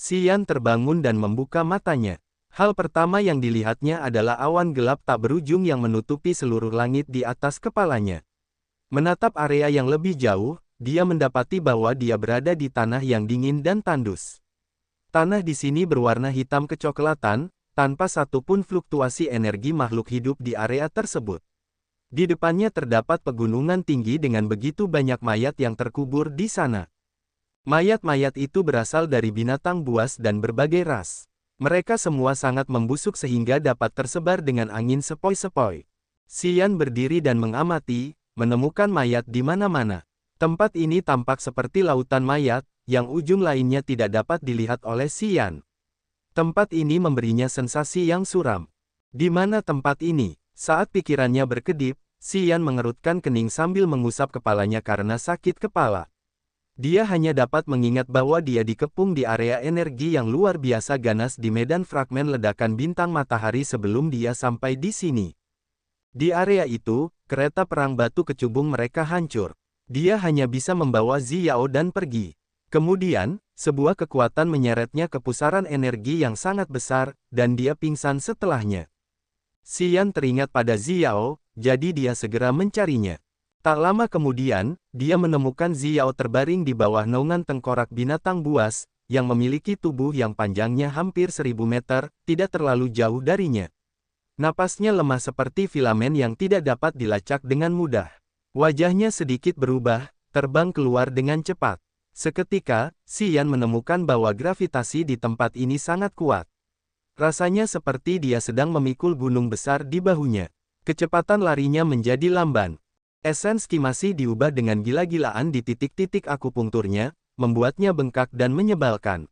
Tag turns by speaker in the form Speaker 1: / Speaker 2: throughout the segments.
Speaker 1: Xian terbangun dan membuka matanya. Hal pertama yang dilihatnya adalah awan gelap tak berujung yang menutupi seluruh langit di atas kepalanya. Menatap area yang lebih jauh, dia mendapati bahwa dia berada di tanah yang dingin dan tandus. Tanah di sini berwarna hitam kecoklatan, tanpa satupun fluktuasi energi makhluk hidup di area tersebut. Di depannya terdapat pegunungan tinggi dengan begitu banyak mayat yang terkubur di sana. Mayat-mayat itu berasal dari binatang buas dan berbagai ras. Mereka semua sangat membusuk sehingga dapat tersebar dengan angin sepoi-sepoi. Xian berdiri dan mengamati, menemukan mayat di mana-mana. Tempat ini tampak seperti lautan mayat, yang ujung lainnya tidak dapat dilihat oleh Xian. Tempat ini memberinya sensasi yang suram. Di mana tempat ini? Saat pikirannya berkedip, Xian mengerutkan kening sambil mengusap kepalanya karena sakit kepala. Dia hanya dapat mengingat bahwa dia dikepung di area energi yang luar biasa ganas di medan fragmen ledakan bintang matahari sebelum dia sampai di sini. Di area itu, kereta perang batu kecubung mereka hancur. Dia hanya bisa membawa Xiao dan pergi. Kemudian, sebuah kekuatan menyeretnya ke pusaran energi yang sangat besar, dan dia pingsan setelahnya. Xian teringat pada Xiao, jadi dia segera mencarinya. Tak lama kemudian, dia menemukan Xiao terbaring di bawah naungan tengkorak binatang buas, yang memiliki tubuh yang panjangnya hampir 1000 meter, tidak terlalu jauh darinya. Napasnya lemah seperti filamen yang tidak dapat dilacak dengan mudah. Wajahnya sedikit berubah, terbang keluar dengan cepat. Seketika, Xian menemukan bahwa gravitasi di tempat ini sangat kuat. Rasanya seperti dia sedang memikul gunung besar di bahunya. Kecepatan larinya menjadi lamban. Esens Qi masih diubah dengan gila-gilaan di titik-titik akupunkturnya, membuatnya bengkak dan menyebalkan.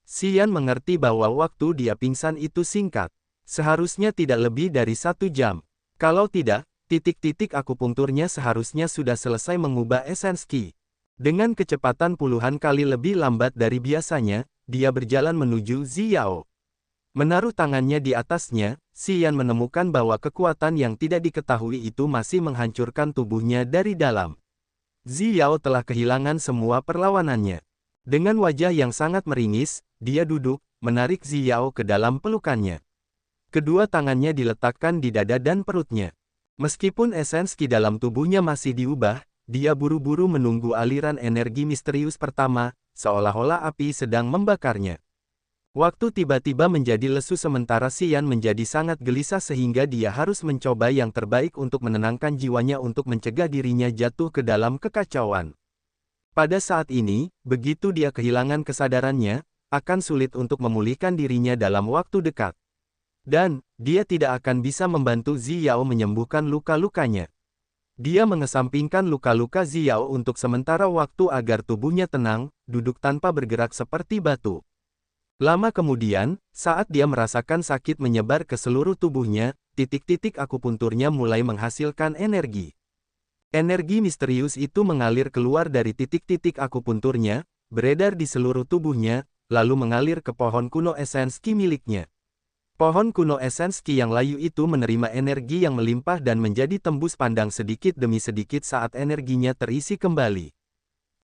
Speaker 1: Xian mengerti bahwa waktu dia pingsan itu singkat. Seharusnya tidak lebih dari 1 jam. Kalau tidak, titik-titik akupunkturnya seharusnya sudah selesai mengubah esens Qi. Dengan kecepatan puluhan kali lebih lambat dari biasanya, dia berjalan menuju Xiao. Menaruh tangannya di atasnya, Xian menemukan bahwa kekuatan yang tidak diketahui itu masih menghancurkan tubuhnya dari dalam. Xiao telah kehilangan semua perlawanannya. Dengan wajah yang sangat meringis, dia duduk, menarik Xiao ke dalam pelukannya. Kedua tangannya diletakkan di dada dan perutnya. Meskipun esens Qi dalam tubuhnya masih diubah, dia buru-buru menunggu aliran energi misterius pertama, seolah-olah api sedang membakarnya. Waktu tiba-tiba menjadi lesu sementara Xian menjadi sangat gelisah sehingga dia harus mencoba yang terbaik untuk menenangkan jiwanya untuk mencegah dirinya jatuh ke dalam kekacauan. Pada saat ini, begitu dia kehilangan kesadarannya, akan sulit untuk memulihkan dirinya dalam waktu dekat. Dan, dia tidak akan bisa membantu Xiao menyembuhkan luka-lukanya. Dia mengesampingkan luka-luka Xiao untuk sementara waktu agar tubuhnya tenang, duduk tanpa bergerak seperti batu. Lama kemudian, saat dia merasakan sakit menyebar ke seluruh tubuhnya, titik-titik akupunturnya mulai menghasilkan energi. Energi misterius itu mengalir keluar dari titik-titik akupunturnya, beredar di seluruh tubuhnya, lalu mengalir ke pohon kuno esens Qi miliknya. Pohon kuno esens Qi yang layu itu menerima energi yang melimpah dan menjadi tembus pandang sedikit demi sedikit saat energinya terisi kembali.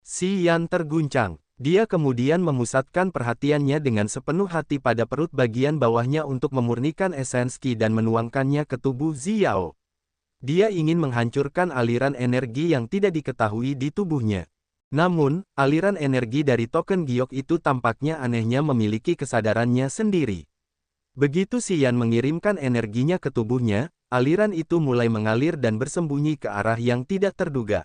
Speaker 1: Xian terguncang. Dia kemudian memusatkan perhatiannya dengan sepenuh hati pada perut bagian bawahnya untuk memurnikan esens Qi dan menuangkannya ke tubuh Xiao. Dia ingin menghancurkan aliran energi yang tidak diketahui di tubuhnya. Namun, aliran energi dari token giok itu tampaknya anehnya memiliki kesadarannya sendiri. Begitu Xian mengirimkan energinya ke tubuhnya, aliran itu mulai mengalir dan bersembunyi ke arah yang tidak terduga.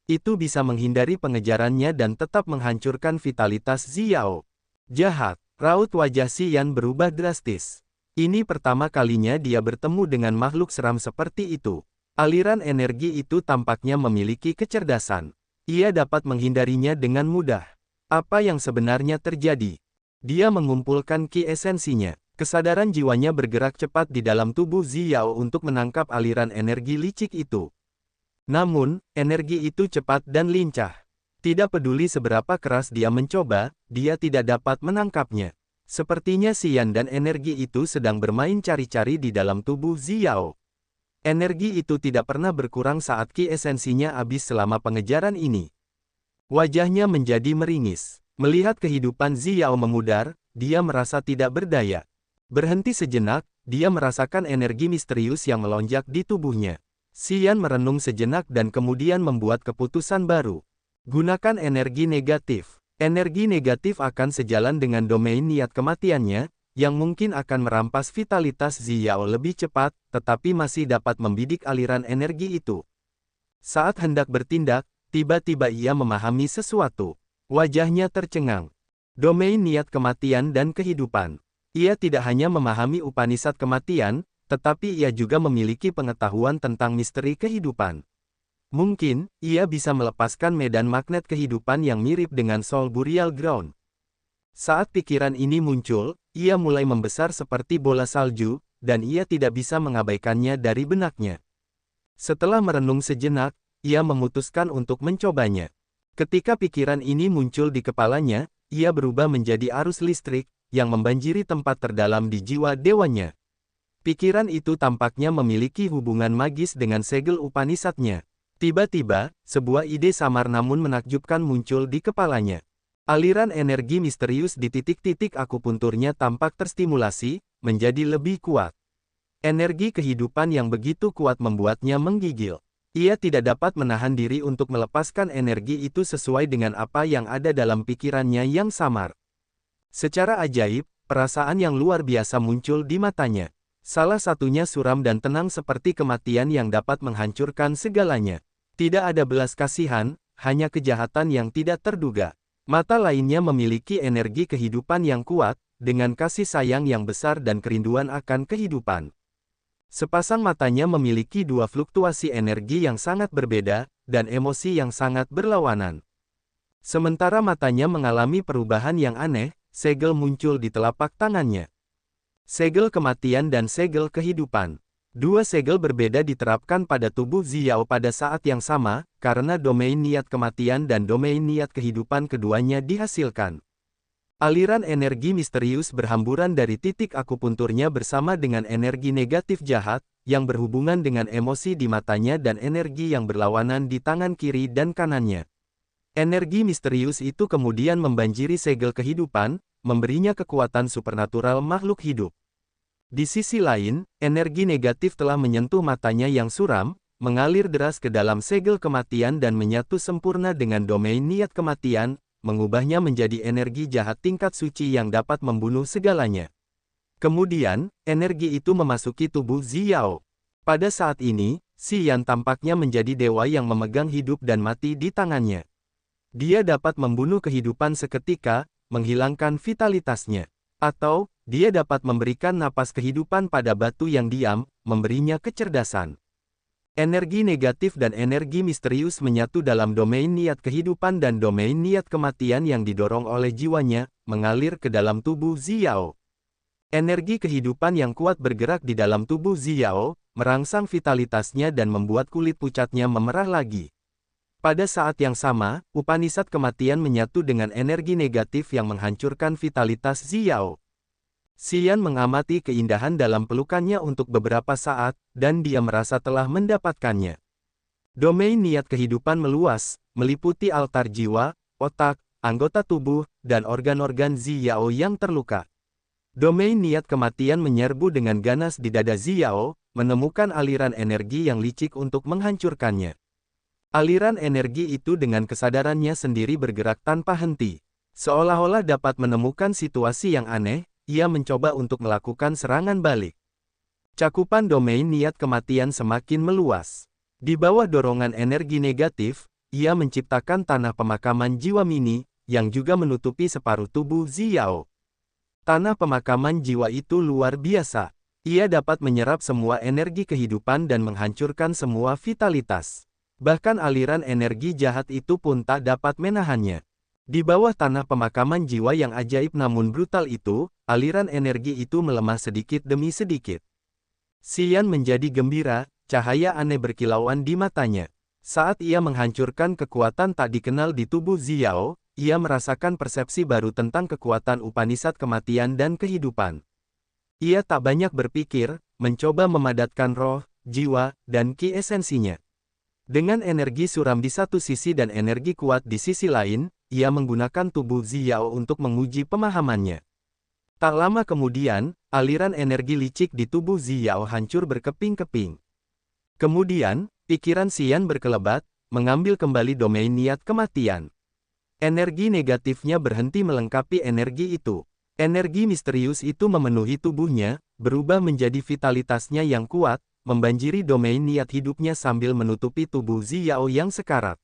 Speaker 1: Itu bisa menghindari pengejarannya dan tetap menghancurkan vitalitas Xiao. Jahat, raut wajah Xian berubah drastis. Ini pertama kalinya dia bertemu dengan makhluk seram seperti itu. Aliran energi itu tampaknya memiliki kecerdasan. Ia dapat menghindarinya dengan mudah. Apa yang sebenarnya terjadi? Dia mengumpulkan Qi esensinya. Kesadaran jiwanya bergerak cepat di dalam tubuh Xiao untuk menangkap aliran energi licik itu. Namun, energi itu cepat dan lincah. Tidak peduli seberapa keras dia mencoba, dia tidak dapat menangkapnya. Sepertinya Xian dan energi itu sedang bermain cari-cari di dalam tubuh Xiao. Energi itu tidak pernah berkurang saat Qi esensinya habis selama pengejaran ini. Wajahnya menjadi meringis. Melihat kehidupan Xiao memudar, dia merasa tidak berdaya. Berhenti sejenak, dia merasakan energi misterius yang melonjak di tubuhnya. Xian merenung sejenak dan kemudian membuat keputusan baru. Gunakan energi negatif. Energi negatif akan sejalan dengan domain niat kematiannya, yang mungkin akan merampas vitalitas Xiao lebih cepat, tetapi masih dapat membidik aliran energi itu. Saat hendak bertindak, tiba-tiba ia memahami sesuatu. Wajahnya tercengang. Domain niat kematian dan kehidupan. Ia tidak hanya memahami Upanishad kematian, tetapi ia juga memiliki pengetahuan tentang misteri kehidupan. Mungkin, ia bisa melepaskan medan magnet kehidupan yang mirip dengan Soul Burial Ground. Saat pikiran ini muncul, ia mulai membesar seperti bola salju, dan ia tidak bisa mengabaikannya dari benaknya. Setelah merenung sejenak, ia memutuskan untuk mencobanya. Ketika pikiran ini muncul di kepalanya, ia berubah menjadi arus listrik, yang membanjiri tempat terdalam di jiwa dewanya. Pikiran itu tampaknya memiliki hubungan magis dengan segel Upanishadnya. Tiba-tiba, sebuah ide samar namun menakjubkan muncul di kepalanya. Aliran energi misterius di titik-titik akupunturnya tampak terstimulasi, menjadi lebih kuat. Energi kehidupan yang begitu kuat membuatnya menggigil. Ia tidak dapat menahan diri untuk melepaskan energi itu sesuai dengan apa yang ada dalam pikirannya yang samar. Secara ajaib, perasaan yang luar biasa muncul di matanya. Salah satunya suram dan tenang seperti kematian yang dapat menghancurkan segalanya. Tidak ada belas kasihan, hanya kejahatan yang tidak terduga. Mata lainnya memiliki energi kehidupan yang kuat, dengan kasih sayang yang besar dan kerinduan akan kehidupan. Sepasang matanya memiliki dua fluktuasi energi yang sangat berbeda, dan emosi yang sangat berlawanan. Sementara matanya mengalami perubahan yang aneh, segel muncul di telapak tangannya. Segel kematian dan segel kehidupan. Dua segel berbeda diterapkan pada tubuh Xiao pada saat yang sama, karena domain niat kematian dan domain niat kehidupan keduanya dihasilkan. Aliran energi misterius berhamburan dari titik akupunturnya bersama dengan energi negatif jahat, yang berhubungan dengan emosi di matanya dan energi yang berlawanan di tangan kiri dan kanannya. Energi misterius itu kemudian membanjiri segel kehidupan, memberinya kekuatan supernatural makhluk hidup. Di sisi lain, energi negatif telah menyentuh matanya yang suram, mengalir deras ke dalam segel kematian dan menyatu sempurna dengan domain niat kematian, mengubahnya menjadi energi jahat tingkat suci yang dapat membunuh segalanya. Kemudian, energi itu memasuki tubuh Xiao. Pada saat ini, Xian tampaknya menjadi dewa yang memegang hidup dan mati di tangannya. Dia dapat membunuh kehidupan seketika, menghilangkan vitalitasnya. Atau, dia dapat memberikan napas kehidupan pada batu yang diam, memberinya kecerdasan. Energi negatif dan energi misterius menyatu dalam domain niat kehidupan dan domain niat kematian yang didorong oleh jiwanya, mengalir ke dalam tubuh Xiao. Energi kehidupan yang kuat bergerak di dalam tubuh Xiao, merangsang vitalitasnya dan membuat kulit pucatnya memerah lagi. Pada saat yang sama, Upanishad kematian menyatu dengan energi negatif yang menghancurkan vitalitas Xiao. Xian mengamati keindahan dalam pelukannya untuk beberapa saat, dan dia merasa telah mendapatkannya. Domain niat kehidupan meluas, meliputi altar jiwa, otak, anggota tubuh, dan organ-organ Xiao yang terluka. Domain niat kematian menyerbu dengan ganas di dada Xiao, menemukan aliran energi yang licik untuk menghancurkannya. Aliran energi itu dengan kesadarannya sendiri bergerak tanpa henti. Seolah-olah dapat menemukan situasi yang aneh, ia mencoba untuk melakukan serangan balik. Cakupan domain niat kematian semakin meluas. Di bawah dorongan energi negatif, ia menciptakan tanah pemakaman jiwa mini, yang juga menutupi separuh tubuh Xiao. Tanah pemakaman jiwa itu luar biasa. Ia dapat menyerap semua energi kehidupan dan menghancurkan semua vitalitas. Bahkan aliran energi jahat itu pun tak dapat menahannya. Di bawah tanah pemakaman jiwa yang ajaib namun brutal itu, aliran energi itu melemah sedikit demi sedikit. Xian menjadi gembira, cahaya aneh berkilauan di matanya. Saat ia menghancurkan kekuatan tak dikenal di tubuh Xiao, ia merasakan persepsi baru tentang kekuatan Upanishad kematian dan kehidupan. Ia tak banyak berpikir, mencoba memadatkan roh, jiwa, dan ki esensinya. Dengan energi suram di satu sisi dan energi kuat di sisi lain, ia menggunakan tubuh Xiao untuk menguji pemahamannya. Tak lama kemudian, aliran energi licik di tubuh Xiao hancur berkeping-keping. Kemudian, pikiran Xian berkelebat, mengambil kembali domain niat kematian. Energi negatifnya berhenti melengkapi energi itu. Energi misterius itu memenuhi tubuhnya, berubah menjadi vitalitasnya yang kuat, membanjiri domain niat hidupnya sambil menutupi tubuh Xiao yang sekarat.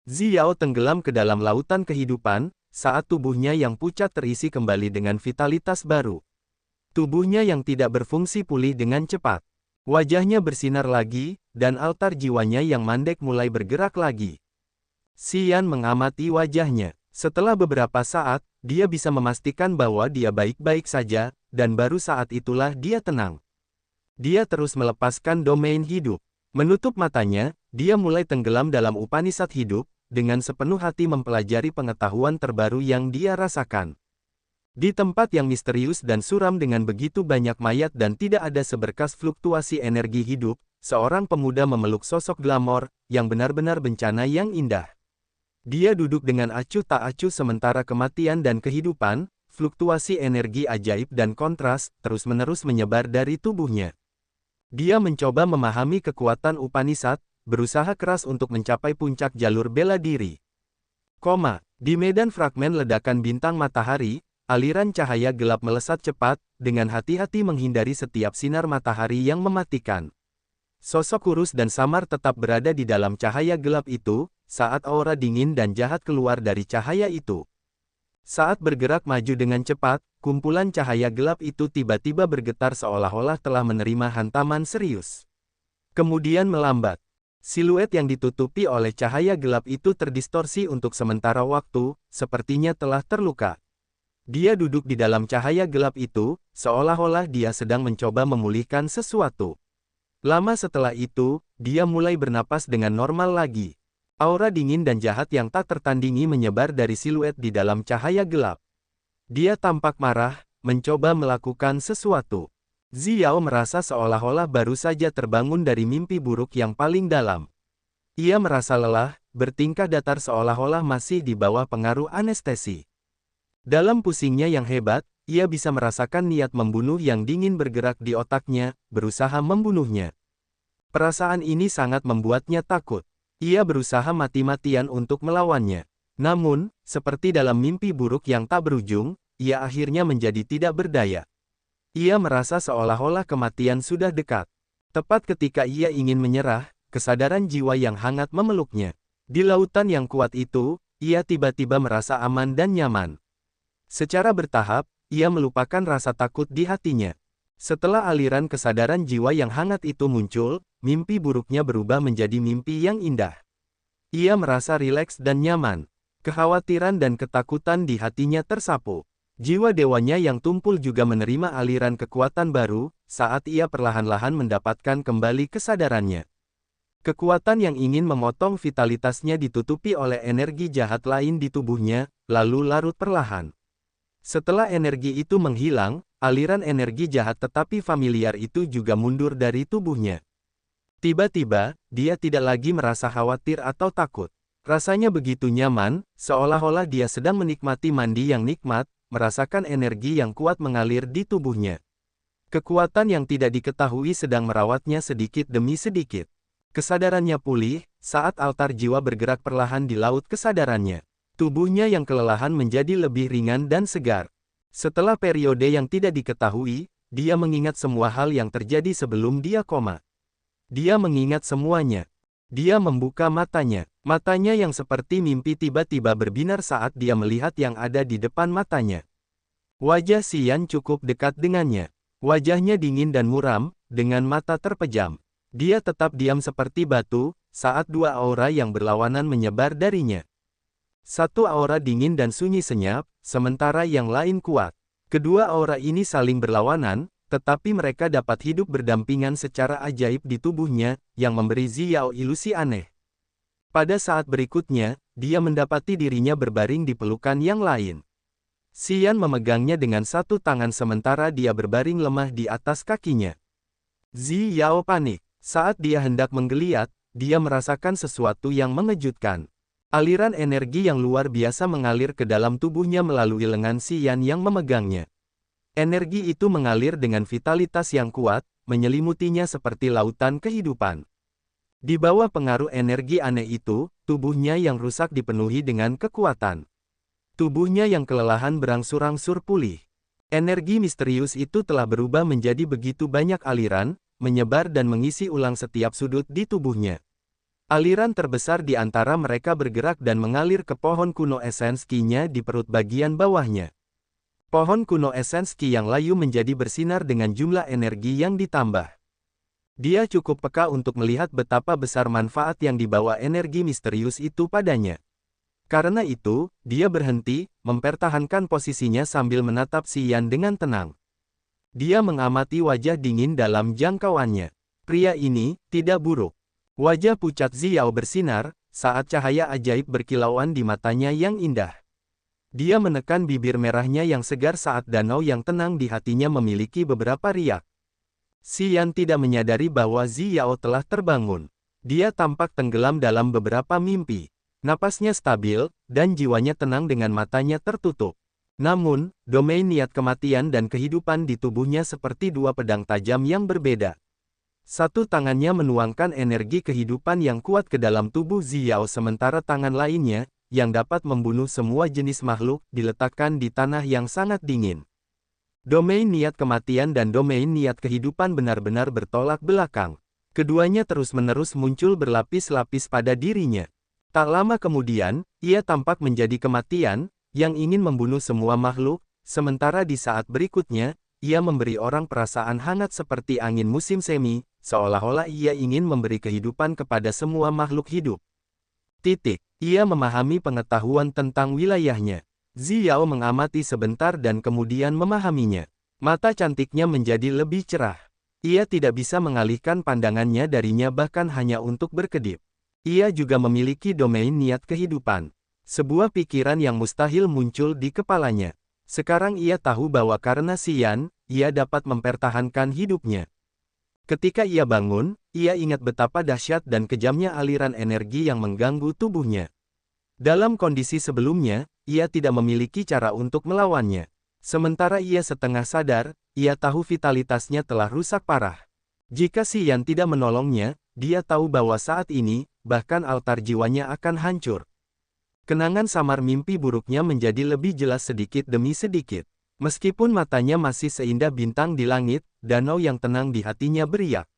Speaker 1: Xiao tenggelam ke dalam lautan kehidupan, saat tubuhnya yang pucat terisi kembali dengan vitalitas baru. Tubuhnya yang tidak berfungsi pulih dengan cepat. Wajahnya bersinar lagi, dan altar jiwanya yang mandek mulai bergerak lagi. Xian mengamati wajahnya. Setelah beberapa saat, dia bisa memastikan bahwa dia baik-baik saja, dan baru saat itulah dia tenang. Dia terus melepaskan domain hidup. Menutup matanya, dia mulai tenggelam dalam Upanishad hidup, dengan sepenuh hati mempelajari pengetahuan terbaru yang dia rasakan. Di tempat yang misterius dan suram dengan begitu banyak mayat dan tidak ada seberkas fluktuasi energi hidup, seorang pemuda memeluk sosok glamor, yang benar-benar bencana yang indah. Dia duduk dengan acuh tak acuh sementara kematian dan kehidupan, fluktuasi energi ajaib dan kontras, terus-menerus menyebar dari tubuhnya. Dia mencoba memahami kekuatan Upanishad, berusaha keras untuk mencapai puncak jalur bela diri. Di medan fragmen ledakan bintang matahari, aliran cahaya gelap melesat cepat, dengan hati-hati menghindari setiap sinar matahari yang mematikan. Sosok kurus dan samar tetap berada di dalam cahaya gelap itu, saat aura dingin dan jahat keluar dari cahaya itu. Saat bergerak maju dengan cepat, kumpulan cahaya gelap itu tiba-tiba bergetar seolah-olah telah menerima hantaman serius. Kemudian melambat. Siluet yang ditutupi oleh cahaya gelap itu terdistorsi untuk sementara waktu, sepertinya telah terluka. Dia duduk di dalam cahaya gelap itu, seolah-olah dia sedang mencoba memulihkan sesuatu. Lama setelah itu, dia mulai bernapas dengan normal lagi. Aura dingin dan jahat yang tak tertandingi menyebar dari siluet di dalam cahaya gelap. Dia tampak marah, mencoba melakukan sesuatu. Xiao merasa seolah-olah baru saja terbangun dari mimpi buruk yang paling dalam. Ia merasa lelah, bertingkah datar seolah-olah masih di bawah pengaruh anestesi. Dalam pusingnya yang hebat, ia bisa merasakan niat membunuh yang dingin bergerak di otaknya, berusaha membunuhnya. Perasaan ini sangat membuatnya takut. Ia berusaha mati-matian untuk melawannya. Namun, seperti dalam mimpi buruk yang tak berujung, ia akhirnya menjadi tidak berdaya. Ia merasa seolah-olah kematian sudah dekat. Tepat ketika ia ingin menyerah, kesadaran jiwa yang hangat memeluknya. Di lautan yang kuat itu, ia tiba-tiba merasa aman dan nyaman. Secara bertahap, ia melupakan rasa takut di hatinya. Setelah aliran kesadaran jiwa yang hangat itu muncul, mimpi buruknya berubah menjadi mimpi yang indah. Ia merasa rileks dan nyaman. Kekhawatiran dan ketakutan di hatinya tersapu. Jiwa dewanya yang tumpul juga menerima aliran kekuatan baru, saat ia perlahan-lahan mendapatkan kembali kesadarannya. Kekuatan yang ingin memotong vitalitasnya ditutupi oleh energi jahat lain di tubuhnya, lalu larut perlahan. Setelah energi itu menghilang, aliran energi jahat tetapi familiar itu juga mundur dari tubuhnya. Tiba-tiba, dia tidak lagi merasa khawatir atau takut. Rasanya begitu nyaman, seolah-olah dia sedang menikmati mandi yang nikmat, merasakan energi yang kuat mengalir di tubuhnya. Kekuatan yang tidak diketahui sedang merawatnya sedikit demi sedikit. Kesadarannya pulih, saat altar jiwa bergerak perlahan di laut kesadarannya. Tubuhnya yang kelelahan menjadi lebih ringan dan segar. Setelah periode yang tidak diketahui, dia mengingat semua hal yang terjadi sebelum dia koma. Dia mengingat semuanya. Dia membuka matanya. Matanya yang seperti mimpi tiba-tiba berbinar saat dia melihat yang ada di depan matanya. Wajah Xian cukup dekat dengannya. Wajahnya dingin dan muram, dengan mata terpejam. Dia tetap diam seperti batu, saat dua aura yang berlawanan menyebar darinya. Satu aura dingin dan sunyi senyap, sementara yang lain kuat. Kedua aura ini saling berlawanan, tetapi mereka dapat hidup berdampingan secara ajaib di tubuhnya, yang memberi Xiao ilusi aneh. Pada saat berikutnya, dia mendapati dirinya berbaring di pelukan yang lain. Xian memegangnya dengan satu tangan sementara dia berbaring lemah di atas kakinya. Xiao panik. Saat dia hendak menggeliat, dia merasakan sesuatu yang mengejutkan. Aliran energi yang luar biasa mengalir ke dalam tubuhnya melalui lengan Xian yang memegangnya. Energi itu mengalir dengan vitalitas yang kuat, menyelimutinya seperti lautan kehidupan. Di bawah pengaruh energi aneh itu, tubuhnya yang rusak dipenuhi dengan kekuatan. Tubuhnya yang kelelahan berangsur-angsur pulih. Energi misterius itu telah berubah menjadi begitu banyak aliran, menyebar dan mengisi ulang setiap sudut di tubuhnya. Aliran terbesar di antara mereka bergerak dan mengalir ke pohon kuno esens ki-nya di perut bagian bawahnya. Pohon kuno esens ki yang layu menjadi bersinar dengan jumlah energi yang ditambah. Dia cukup peka untuk melihat betapa besar manfaat yang dibawa energi misterius itu padanya. Karena itu, dia berhenti, mempertahankan posisinya sambil menatap Xian dengan tenang. Dia mengamati wajah dingin dalam jangkauannya. Pria ini tidak buruk. Wajah pucat Xiao bersinar, saat cahaya ajaib berkilauan di matanya yang indah. Dia menekan bibir merahnya yang segar saat danau yang tenang di hatinya memiliki beberapa riak. Xian tidak menyadari bahwa Xiao telah terbangun. Dia tampak tenggelam dalam beberapa mimpi. Napasnya stabil, dan jiwanya tenang dengan matanya tertutup. Namun, domain niat kematian dan kehidupan di tubuhnya seperti dua pedang tajam yang berbeda. Satu tangannya menuangkan energi kehidupan yang kuat ke dalam tubuh Xiao sementara tangan lainnya, yang dapat membunuh semua jenis makhluk, diletakkan di tanah yang sangat dingin. Domain niat kematian dan domain niat kehidupan benar-benar bertolak belakang. Keduanya terus-menerus muncul berlapis-lapis pada dirinya. Tak lama kemudian, ia tampak menjadi kematian, yang ingin membunuh semua makhluk, sementara di saat berikutnya, ia memberi orang perasaan hangat seperti angin musim semi, seolah-olah ia ingin memberi kehidupan kepada semua makhluk hidup. Ia memahami pengetahuan tentang wilayahnya. Xiao mengamati sebentar dan kemudian memahaminya. Mata cantiknya menjadi lebih cerah. Ia tidak bisa mengalihkan pandangannya darinya bahkan hanya untuk berkedip. Ia juga memiliki domain niat kehidupan. Sebuah pikiran yang mustahil muncul di kepalanya. Sekarang ia tahu bahwa karena Xian, ia dapat mempertahankan hidupnya. Ketika ia bangun, ia ingat betapa dahsyat dan kejamnya aliran energi yang mengganggu tubuhnya. Dalam kondisi sebelumnya, ia tidak memiliki cara untuk melawannya. Sementara ia setengah sadar, ia tahu vitalitasnya telah rusak parah. Jika Xian tidak menolongnya, dia tahu bahwa saat ini, bahkan altar jiwanya akan hancur. Kenangan samar mimpi buruknya menjadi lebih jelas sedikit demi sedikit. Meskipun matanya masih seindah bintang di langit, danau yang tenang di hatinya beriak.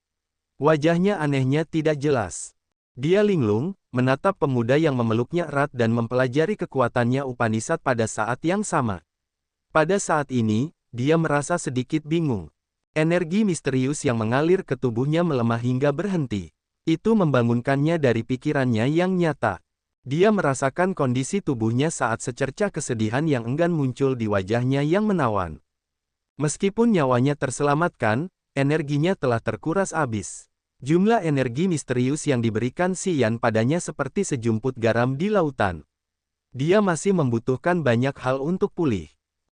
Speaker 1: Wajahnya anehnya tidak jelas. Dia linglung, menatap pemuda yang memeluknya erat dan mempelajari kekuatannya Upanishad pada saat yang sama. Pada saat ini, dia merasa sedikit bingung. Energi misterius yang mengalir ke tubuhnya melemah hingga berhenti. Itu membangunkannya dari pikirannya yang nyata. Dia merasakan kondisi tubuhnya saat secercah kesedihan yang enggan muncul di wajahnya yang menawan. Meskipun nyawanya terselamatkan, energinya telah terkuras habis. Jumlah energi misterius yang diberikan Xian padanya seperti sejumput garam di lautan. Dia masih membutuhkan banyak hal untuk pulih.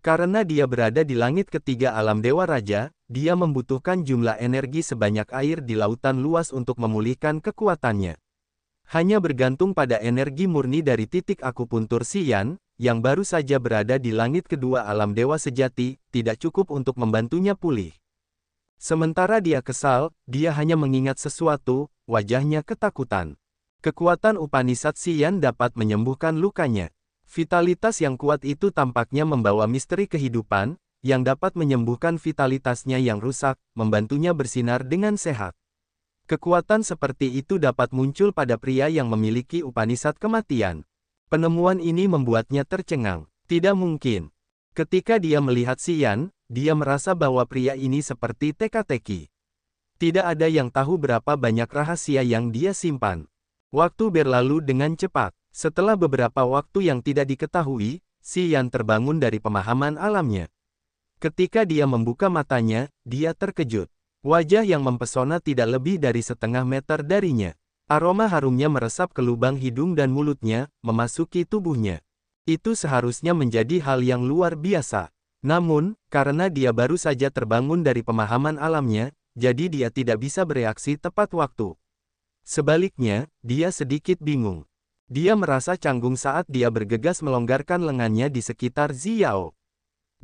Speaker 1: Karena dia berada di langit ketiga alam Dewa Raja, dia membutuhkan jumlah energi sebanyak air di lautan luas untuk memulihkan kekuatannya. Hanya bergantung pada energi murni dari titik akupuntur Xian, yang baru saja berada di langit kedua alam dewa sejati, tidak cukup untuk membantunya pulih. Sementara dia kesal, dia hanya mengingat sesuatu, wajahnya ketakutan. Kekuatan Upanishad Xian dapat menyembuhkan lukanya. Vitalitas yang kuat itu tampaknya membawa misteri kehidupan, yang dapat menyembuhkan vitalitasnya yang rusak, membantunya bersinar dengan sehat. Kekuatan seperti itu dapat muncul pada pria yang memiliki Upanishad kematian. Penemuan ini membuatnya tercengang. Tidak mungkin. Ketika dia melihat Xian, dia merasa bahwa pria ini seperti teka-teki. Tidak ada yang tahu berapa banyak rahasia yang dia simpan. Waktu berlalu dengan cepat. Setelah beberapa waktu yang tidak diketahui, Xian terbangun dari pemahaman alamnya. Ketika dia membuka matanya, dia terkejut. Wajah yang mempesona tidak lebih dari setengah meter darinya. Aroma harumnya meresap ke lubang hidung dan mulutnya, memasuki tubuhnya. Itu seharusnya menjadi hal yang luar biasa. Namun, karena dia baru saja terbangun dari pemahaman alamnya, jadi dia tidak bisa bereaksi tepat waktu. Sebaliknya, dia sedikit bingung. Dia merasa canggung saat dia bergegas melonggarkan lengannya di sekitar Xiao.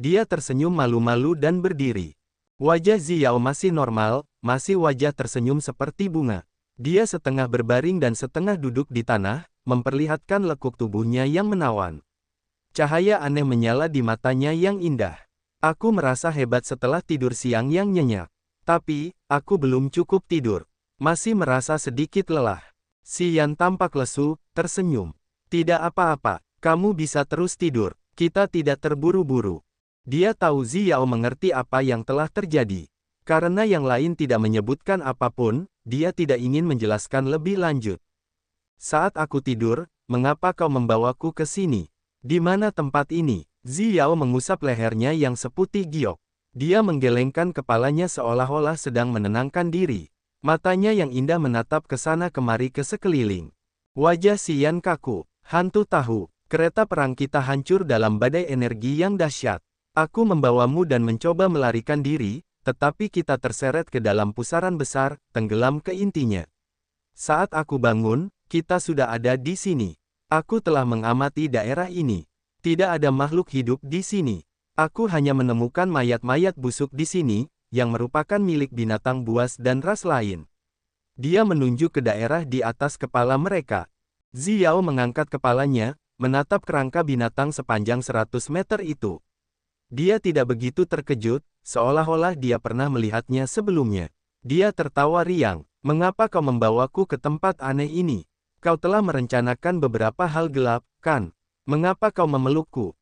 Speaker 1: Dia tersenyum malu-malu dan berdiri. Wajah Xiao masih normal, masih wajah tersenyum seperti bunga. Dia setengah berbaring dan setengah duduk di tanah, memperlihatkan lekuk tubuhnya yang menawan. Cahaya aneh menyala di matanya yang indah. Aku merasa hebat setelah tidur siang yang nyenyak. Tapi, aku belum cukup tidur. Masih merasa sedikit lelah. Xian tampak lesu, tersenyum. Tidak apa-apa, kamu bisa terus tidur. Kita tidak terburu-buru. Dia tahu Xiao mengerti apa yang telah terjadi. Karena yang lain tidak menyebutkan apapun, dia tidak ingin menjelaskan lebih lanjut. Saat aku tidur, mengapa kau membawaku ke sini? Di mana tempat ini? Xiao mengusap lehernya yang seputih giok. Dia menggelengkan kepalanya seolah-olah sedang menenangkan diri. Matanya yang indah menatap ke sana kemari ke sekeliling. Wajah Xian kaku. Hantu tahu, kereta perang kita hancur dalam badai energi yang dahsyat. Aku membawamu dan mencoba melarikan diri, tetapi kita terseret ke dalam pusaran besar, tenggelam ke intinya. Saat aku bangun, kita sudah ada di sini. Aku telah mengamati daerah ini. Tidak ada makhluk hidup di sini. Aku hanya menemukan mayat-mayat busuk di sini, yang merupakan milik binatang buas dan ras lain. Dia menunjuk ke daerah di atas kepala mereka. Xiao mengangkat kepalanya, menatap kerangka binatang sepanjang 100 meter itu. Dia tidak begitu terkejut, seolah-olah dia pernah melihatnya sebelumnya. Dia tertawa riang. Mengapa kau membawaku ke tempat aneh ini? Kau telah merencanakan beberapa hal gelap, kan? Mengapa kau memelukku?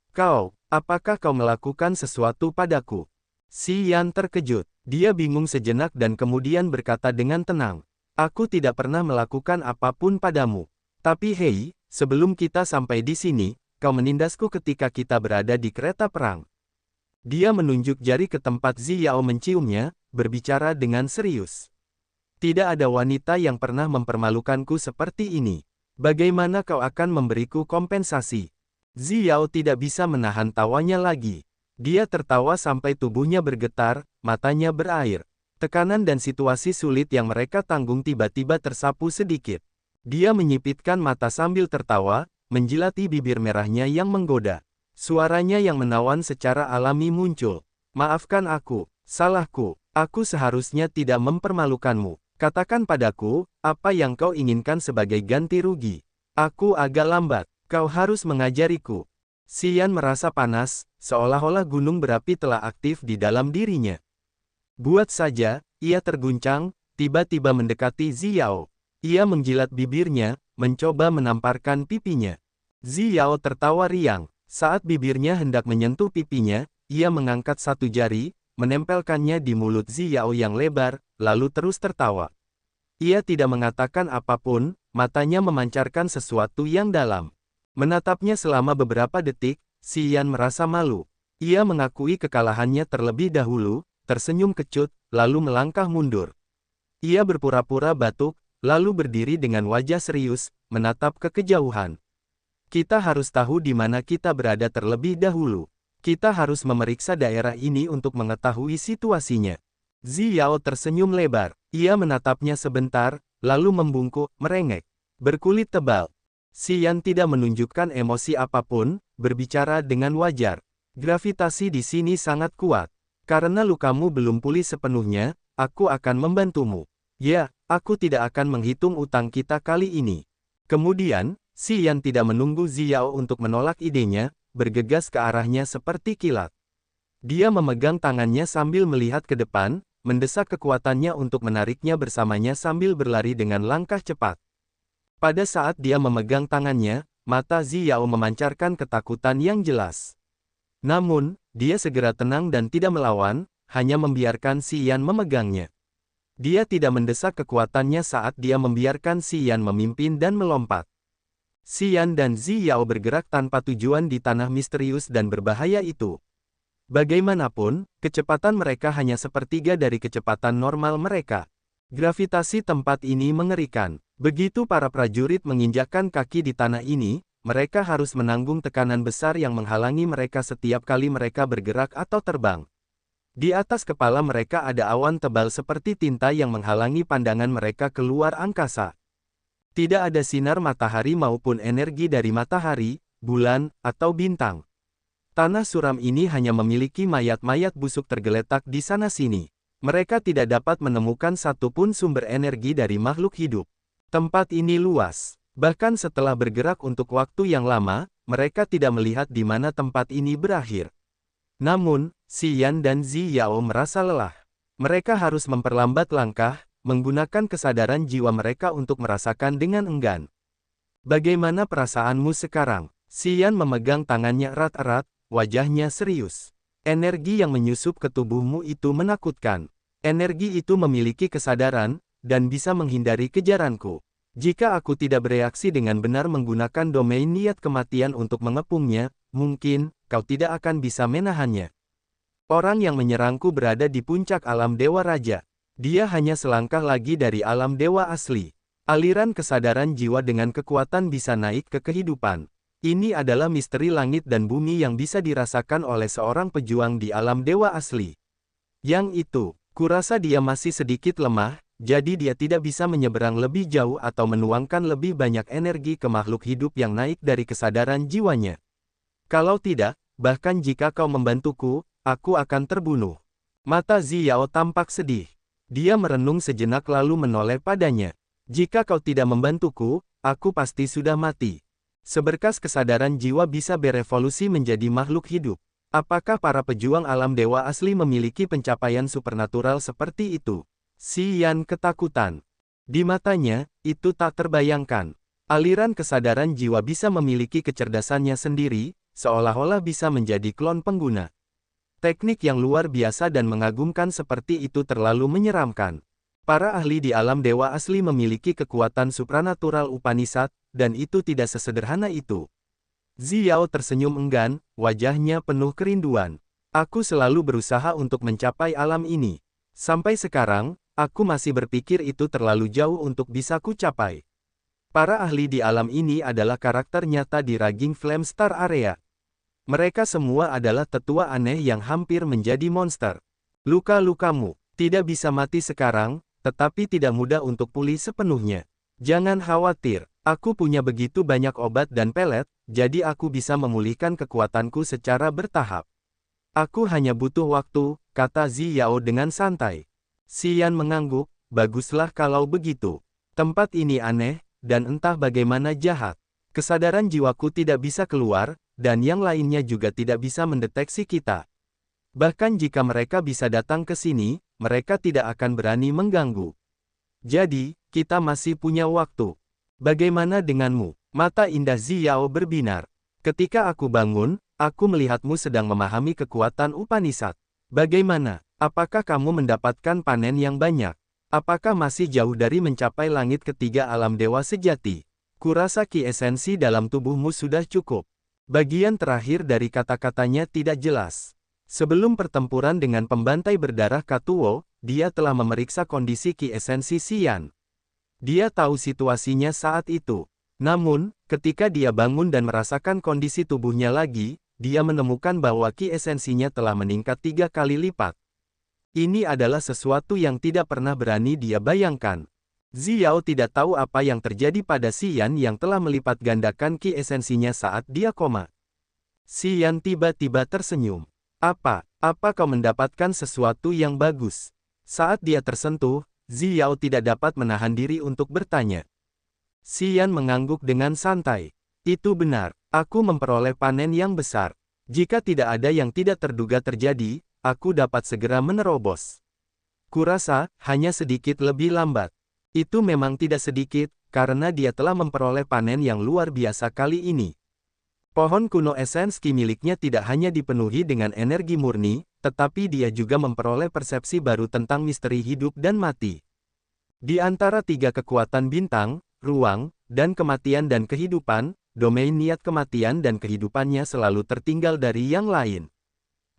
Speaker 1: Apakah kau melakukan sesuatu padaku? Xian terkejut. Dia bingung sejenak dan kemudian berkata dengan tenang. Aku tidak pernah melakukan apapun padamu. Tapi hei, sebelum kita sampai di sini, kau menindasku ketika kita berada di kereta perang. Dia menunjuk jari ke tempat Xiao menciumnya, berbicara dengan serius. Tidak ada wanita yang pernah mempermalukanku seperti ini. Bagaimana kau akan memberiku kompensasi? Xiao tidak bisa menahan tawanya lagi. Dia tertawa sampai tubuhnya bergetar, matanya berair. Tekanan dan situasi sulit yang mereka tanggung tiba-tiba tersapu sedikit. Dia menyipitkan mata sambil tertawa, menjilati bibir merahnya yang menggoda. Suaranya yang menawan secara alami muncul. Maafkan aku, salahku, aku seharusnya tidak mempermalukanmu. Katakan padaku, apa yang kau inginkan sebagai ganti rugi. Aku agak lambat. Kau harus mengajariku. Xian merasa panas, seolah-olah gunung berapi telah aktif di dalam dirinya. Buat saja, ia terguncang, tiba-tiba mendekati Xiao. Ia menjilat bibirnya, mencoba menamparkan pipinya. Xiao tertawa riang. Saat bibirnya hendak menyentuh pipinya, ia mengangkat satu jari, menempelkannya di mulut Xiao yang lebar, lalu terus tertawa. Ia tidak mengatakan apapun, matanya memancarkan sesuatu yang dalam. Menatapnya selama beberapa detik, Xian merasa malu. Ia mengakui kekalahannya terlebih dahulu, tersenyum kecut, lalu melangkah mundur. Ia berpura-pura batuk, lalu berdiri dengan wajah serius, menatap ke kejauhan. Kita harus tahu di mana kita berada terlebih dahulu. Kita harus memeriksa daerah ini untuk mengetahui situasinya. Xiao tersenyum lebar. Ia menatapnya sebentar, lalu membungkuk, merengek. Berkulit tebal. Xian tidak menunjukkan emosi apapun, berbicara dengan wajar. Gravitasi di sini sangat kuat. Karena lukamu belum pulih sepenuhnya, aku akan membantumu. Ya, aku tidak akan menghitung utang kita kali ini. Kemudian, Xian tidak menunggu Xiao untuk menolak idenya, bergegas ke arahnya seperti kilat. Dia memegang tangannya sambil melihat ke depan, mendesak kekuatannya untuk menariknya bersamanya sambil berlari dengan langkah cepat. Pada saat dia memegang tangannya, mata Xiao memancarkan ketakutan yang jelas. Namun, dia segera tenang dan tidak melawan, hanya membiarkan Xian memegangnya. Dia tidak mendesak kekuatannya saat dia membiarkan Xian memimpin dan melompat. Xian dan Xiao bergerak tanpa tujuan di tanah misterius dan berbahaya itu. Bagaimanapun, kecepatan mereka hanya sepertiga dari kecepatan normal mereka. Gravitasi tempat ini mengerikan. Begitu para prajurit menginjakkan kaki di tanah ini, mereka harus menanggung tekanan besar yang menghalangi mereka setiap kali mereka bergerak atau terbang. Di atas kepala mereka ada awan tebal seperti tinta yang menghalangi pandangan mereka keluar angkasa. Tidak ada sinar matahari maupun energi dari matahari, bulan, atau bintang. Tanah suram ini hanya memiliki mayat-mayat busuk tergeletak di sana-sini. Mereka tidak dapat menemukan satupun sumber energi dari makhluk hidup. Tempat ini luas. Bahkan setelah bergerak untuk waktu yang lama, mereka tidak melihat di mana tempat ini berakhir. Namun, Xian dan Zi Yao merasa lelah. Mereka harus memperlambat langkah, menggunakan kesadaran jiwa mereka untuk merasakan dengan enggan. Bagaimana perasaanmu sekarang? Xian memegang tangannya erat-erat, wajahnya serius. Energi yang menyusup ke tubuhmu itu menakutkan. Energi itu memiliki kesadaran, dan bisa menghindari kejaranku. Jika aku tidak bereaksi dengan benar menggunakan domain niat kematian untuk mengepungnya, mungkin, kau tidak akan bisa menahannya. Orang yang menyerangku berada di puncak alam Dewa Raja. Dia hanya selangkah lagi dari alam Dewa asli. Aliran kesadaran jiwa dengan kekuatan bisa naik ke kehidupan. Ini adalah misteri langit dan bumi yang bisa dirasakan oleh seorang pejuang di alam dewa asli. Yang itu, kurasa dia masih sedikit lemah, jadi dia tidak bisa menyeberang lebih jauh atau menuangkan lebih banyak energi ke makhluk hidup yang naik dari kesadaran jiwanya. Kalau tidak, bahkan jika kau membantuku, aku akan terbunuh. Mata Zi Yao tampak sedih. Dia merenung sejenak lalu menoleh padanya. Jika kau tidak membantuku, aku pasti sudah mati. Seberkas kesadaran jiwa bisa berevolusi menjadi makhluk hidup. Apakah para pejuang alam dewa asli memiliki pencapaian supernatural seperti itu? Xian ketakutan. Di matanya, itu tak terbayangkan. Aliran kesadaran jiwa bisa memiliki kecerdasannya sendiri, seolah-olah bisa menjadi klon pengguna. Teknik yang luar biasa dan mengagumkan seperti itu terlalu menyeramkan. Para ahli di alam dewa asli memiliki kekuatan supranatural Upanishad, dan itu tidak sesederhana itu. Zi Yao tersenyum enggan, wajahnya penuh kerinduan. Aku selalu berusaha untuk mencapai alam ini. Sampai sekarang, aku masih berpikir itu terlalu jauh untuk bisa kucapai. Para ahli di alam ini adalah karakter nyata di Raging Flame Star Area. Mereka semua adalah tetua aneh yang hampir menjadi monster. Luka-lukamu tidak bisa mati sekarang, tetapi tidak mudah untuk pulih sepenuhnya. Jangan khawatir, aku punya begitu banyak obat dan pelet, jadi aku bisa memulihkan kekuatanku secara bertahap. Aku hanya butuh waktu, kata Zi Yao dengan santai. Xian mengangguk, baguslah kalau begitu. Tempat ini aneh, dan entah bagaimana jahat. Kesadaran jiwaku tidak bisa keluar, dan yang lainnya juga tidak bisa mendeteksi kita. Bahkan jika mereka bisa datang ke sini, mereka tidak akan berani mengganggu. Jadi, kita masih punya waktu. Bagaimana denganmu? Mata indah Zi Yao berbinar. Ketika aku bangun, aku melihatmu sedang memahami kekuatan Upanishad. Bagaimana? Apakah kamu mendapatkan panen yang banyak? Apakah masih jauh dari mencapai langit ketiga alam dewa sejati? Kurasa ki esensi dalam tubuhmu sudah cukup. Bagian terakhir dari kata-katanya tidak jelas. Sebelum pertempuran dengan pembantai berdarah Katuo, dia telah memeriksa kondisi ki esensi Xian. Dia tahu situasinya saat itu. Namun, ketika dia bangun dan merasakan kondisi tubuhnya lagi, dia menemukan bahwa ki esensinya telah meningkat 3 kali lipat. Ini adalah sesuatu yang tidak pernah berani dia bayangkan. Zi Yao tidak tahu apa yang terjadi pada Xian yang telah melipat gandakan ki esensinya saat dia koma. Xian tiba-tiba tersenyum. Apa kau mendapatkan sesuatu yang bagus? Saat dia tersentuh, Zi Yao tidak dapat menahan diri untuk bertanya. Xian mengangguk dengan santai. Itu benar, aku memperoleh panen yang besar. Jika tidak ada yang tidak terduga terjadi, aku dapat segera menerobos. Kurasa, hanya sedikit lebih lambat. Itu memang tidak sedikit, karena dia telah memperoleh panen yang luar biasa kali ini. Pohon kuno esensi miliknya tidak hanya dipenuhi dengan energi murni, tetapi dia juga memperoleh persepsi baru tentang misteri hidup dan mati. Di antara 3 kekuatan bintang, ruang, dan kematian dan kehidupan, domain niat kematian dan kehidupannya selalu tertinggal dari yang lain.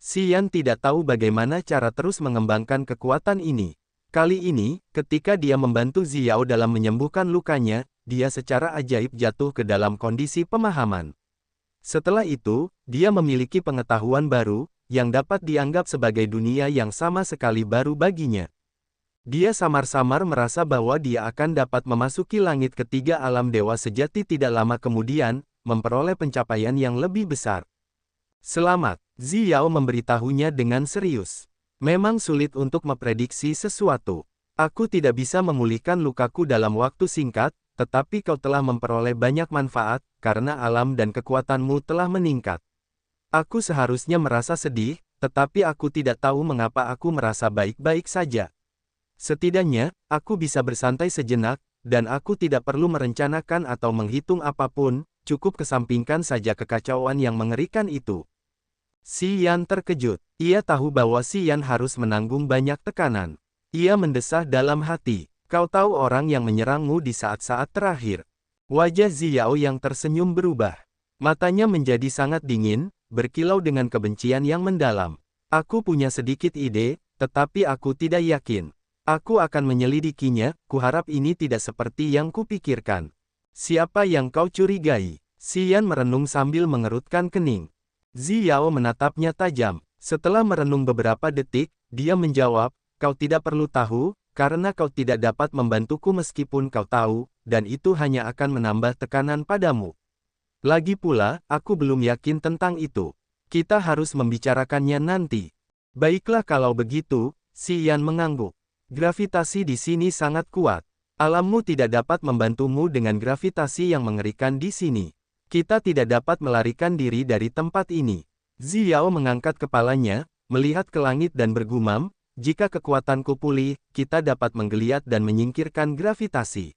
Speaker 1: Xian tidak tahu bagaimana cara terus mengembangkan kekuatan ini. Kali ini, ketika dia membantu Zi Yao dalam menyembuhkan lukanya, dia secara ajaib jatuh ke dalam kondisi pemahaman. Setelah itu, dia memiliki pengetahuan baru, yang dapat dianggap sebagai dunia yang sama sekali baru baginya. Dia samar-samar merasa bahwa dia akan dapat memasuki langit ketiga alam dewa sejati tidak lama kemudian, memperoleh pencapaian yang lebih besar. Selamat, Xiao memberitahunya dengan serius. Memang sulit untuk memprediksi sesuatu. Aku tidak bisa memulihkan lukaku dalam waktu singkat, tetapi kau telah memperoleh banyak manfaat, karena alam dan kekuatanmu telah meningkat. Aku seharusnya merasa sedih, tetapi aku tidak tahu mengapa aku merasa baik-baik saja. Setidaknya, aku bisa bersantai sejenak, dan aku tidak perlu merencanakan atau menghitung apapun, cukup kesampingkan saja kekacauan yang mengerikan itu. Xi Yan terkejut. Ia tahu bahwa Xi Yan harus menanggung banyak tekanan. Ia mendesah dalam hati. Kau tahu orang yang menyerangmu di saat-saat terakhir. Wajah Xiao yang tersenyum berubah. Matanya menjadi sangat dingin, berkilau dengan kebencian yang mendalam. Aku punya sedikit ide, tetapi aku tidak yakin. Aku akan menyelidikinya, kuharap ini tidak seperti yang kupikirkan. Siapa yang kau curigai? Xi Yan merenung sambil mengerutkan kening. Xiao menatapnya tajam. Setelah merenung beberapa detik, dia menjawab, kau tidak perlu tahu, karena kau tidak dapat membantuku meskipun kau tahu, dan itu hanya akan menambah tekanan padamu. Lagi pula, aku belum yakin tentang itu. Kita harus membicarakannya nanti. Baiklah kalau begitu, Xi Yan mengangguk. Gravitasi di sini sangat kuat. Alammu tidak dapat membantumu dengan gravitasi yang mengerikan di sini. Kita tidak dapat melarikan diri dari tempat ini. Xiao mengangkat kepalanya, melihat ke langit dan bergumam, jika kekuatanku pulih, kita dapat menggeliat dan menyingkirkan gravitasi.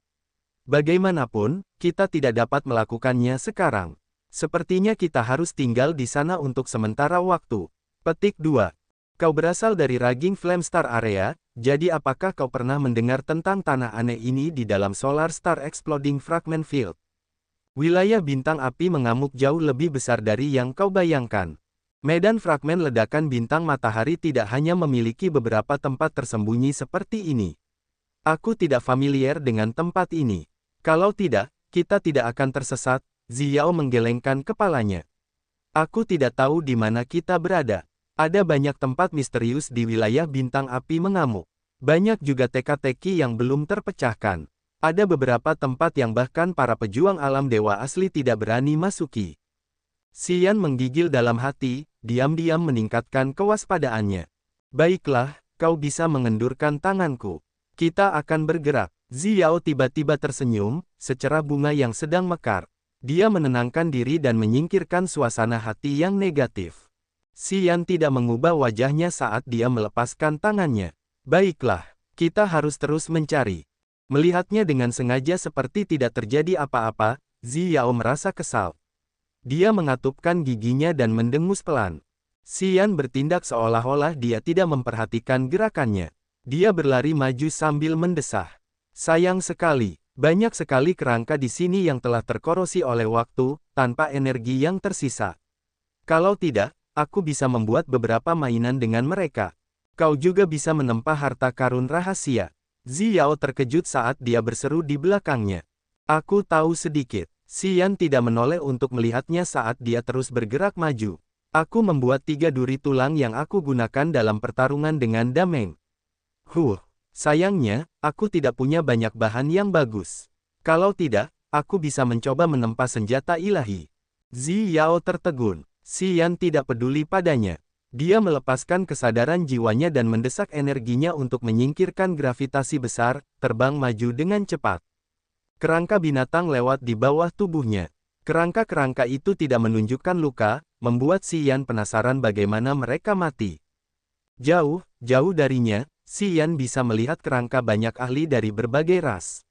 Speaker 1: Bagaimanapun, kita tidak dapat melakukannya sekarang. Sepertinya kita harus tinggal di sana untuk sementara waktu. Petik 2. Kau berasal dari Raging Flame Star Area, jadi apakah kau pernah mendengar tentang tanah aneh ini di dalam Solar Star Exploding Fragment Field? Wilayah bintang api mengamuk jauh lebih besar dari yang kau bayangkan. Medan fragmen ledakan bintang matahari tidak hanya memiliki beberapa tempat tersembunyi seperti ini. Aku tidak familiar dengan tempat ini. Kalau tidak, kita tidak akan tersesat, Xiao menggelengkan kepalanya. Aku tidak tahu di mana kita berada. Ada banyak tempat misterius di wilayah bintang api mengamuk. Banyak juga teka-teki yang belum terpecahkan. Ada beberapa tempat yang bahkan para pejuang alam dewa asli tidak berani masuki. Xi Yan menggigil dalam hati, diam-diam meningkatkan kewaspadaannya. Baiklah, kau bisa mengendurkan tanganku. Kita akan bergerak. Xiao tiba-tiba tersenyum, secerah bunga yang sedang mekar. Dia menenangkan diri dan menyingkirkan suasana hati yang negatif. Xi Yan tidak mengubah wajahnya saat dia melepaskan tangannya. Baiklah, kita harus terus mencari. Melihatnya dengan sengaja seperti tidak terjadi apa-apa, Xiao merasa kesal. Dia mengatupkan giginya dan mendengus pelan. Xi Yan bertindak seolah-olah dia tidak memperhatikan gerakannya. Dia berlari maju sambil mendesah. Sayang sekali, banyak sekali kerangka di sini yang telah terkorosi oleh waktu, tanpa energi yang tersisa. Kalau tidak, aku bisa membuat beberapa mainan dengan mereka. Kau juga bisa menempah harta karun rahasia. Xiao terkejut saat dia berseru di belakangnya. Aku tahu sedikit. Xi Yan tidak menoleh untuk melihatnya saat dia terus bergerak maju. Aku membuat 3 duri tulang yang aku gunakan dalam pertarungan dengan Dameng. Sayangnya, aku tidak punya banyak bahan yang bagus. Kalau tidak, aku bisa mencoba menempa senjata ilahi. Xiao tertegun. Xi Yan tidak peduli padanya. Dia melepaskan kesadaran jiwanya dan mendesak energinya untuk menyingkirkan gravitasi besar, terbang maju dengan cepat. Kerangka binatang lewat di bawah tubuhnya. Kerangka-kerangka itu tidak menunjukkan luka, membuat Xi Yan penasaran bagaimana mereka mati. Jauh darinya, Xi Yan bisa melihat kerangka banyak ahli dari berbagai ras.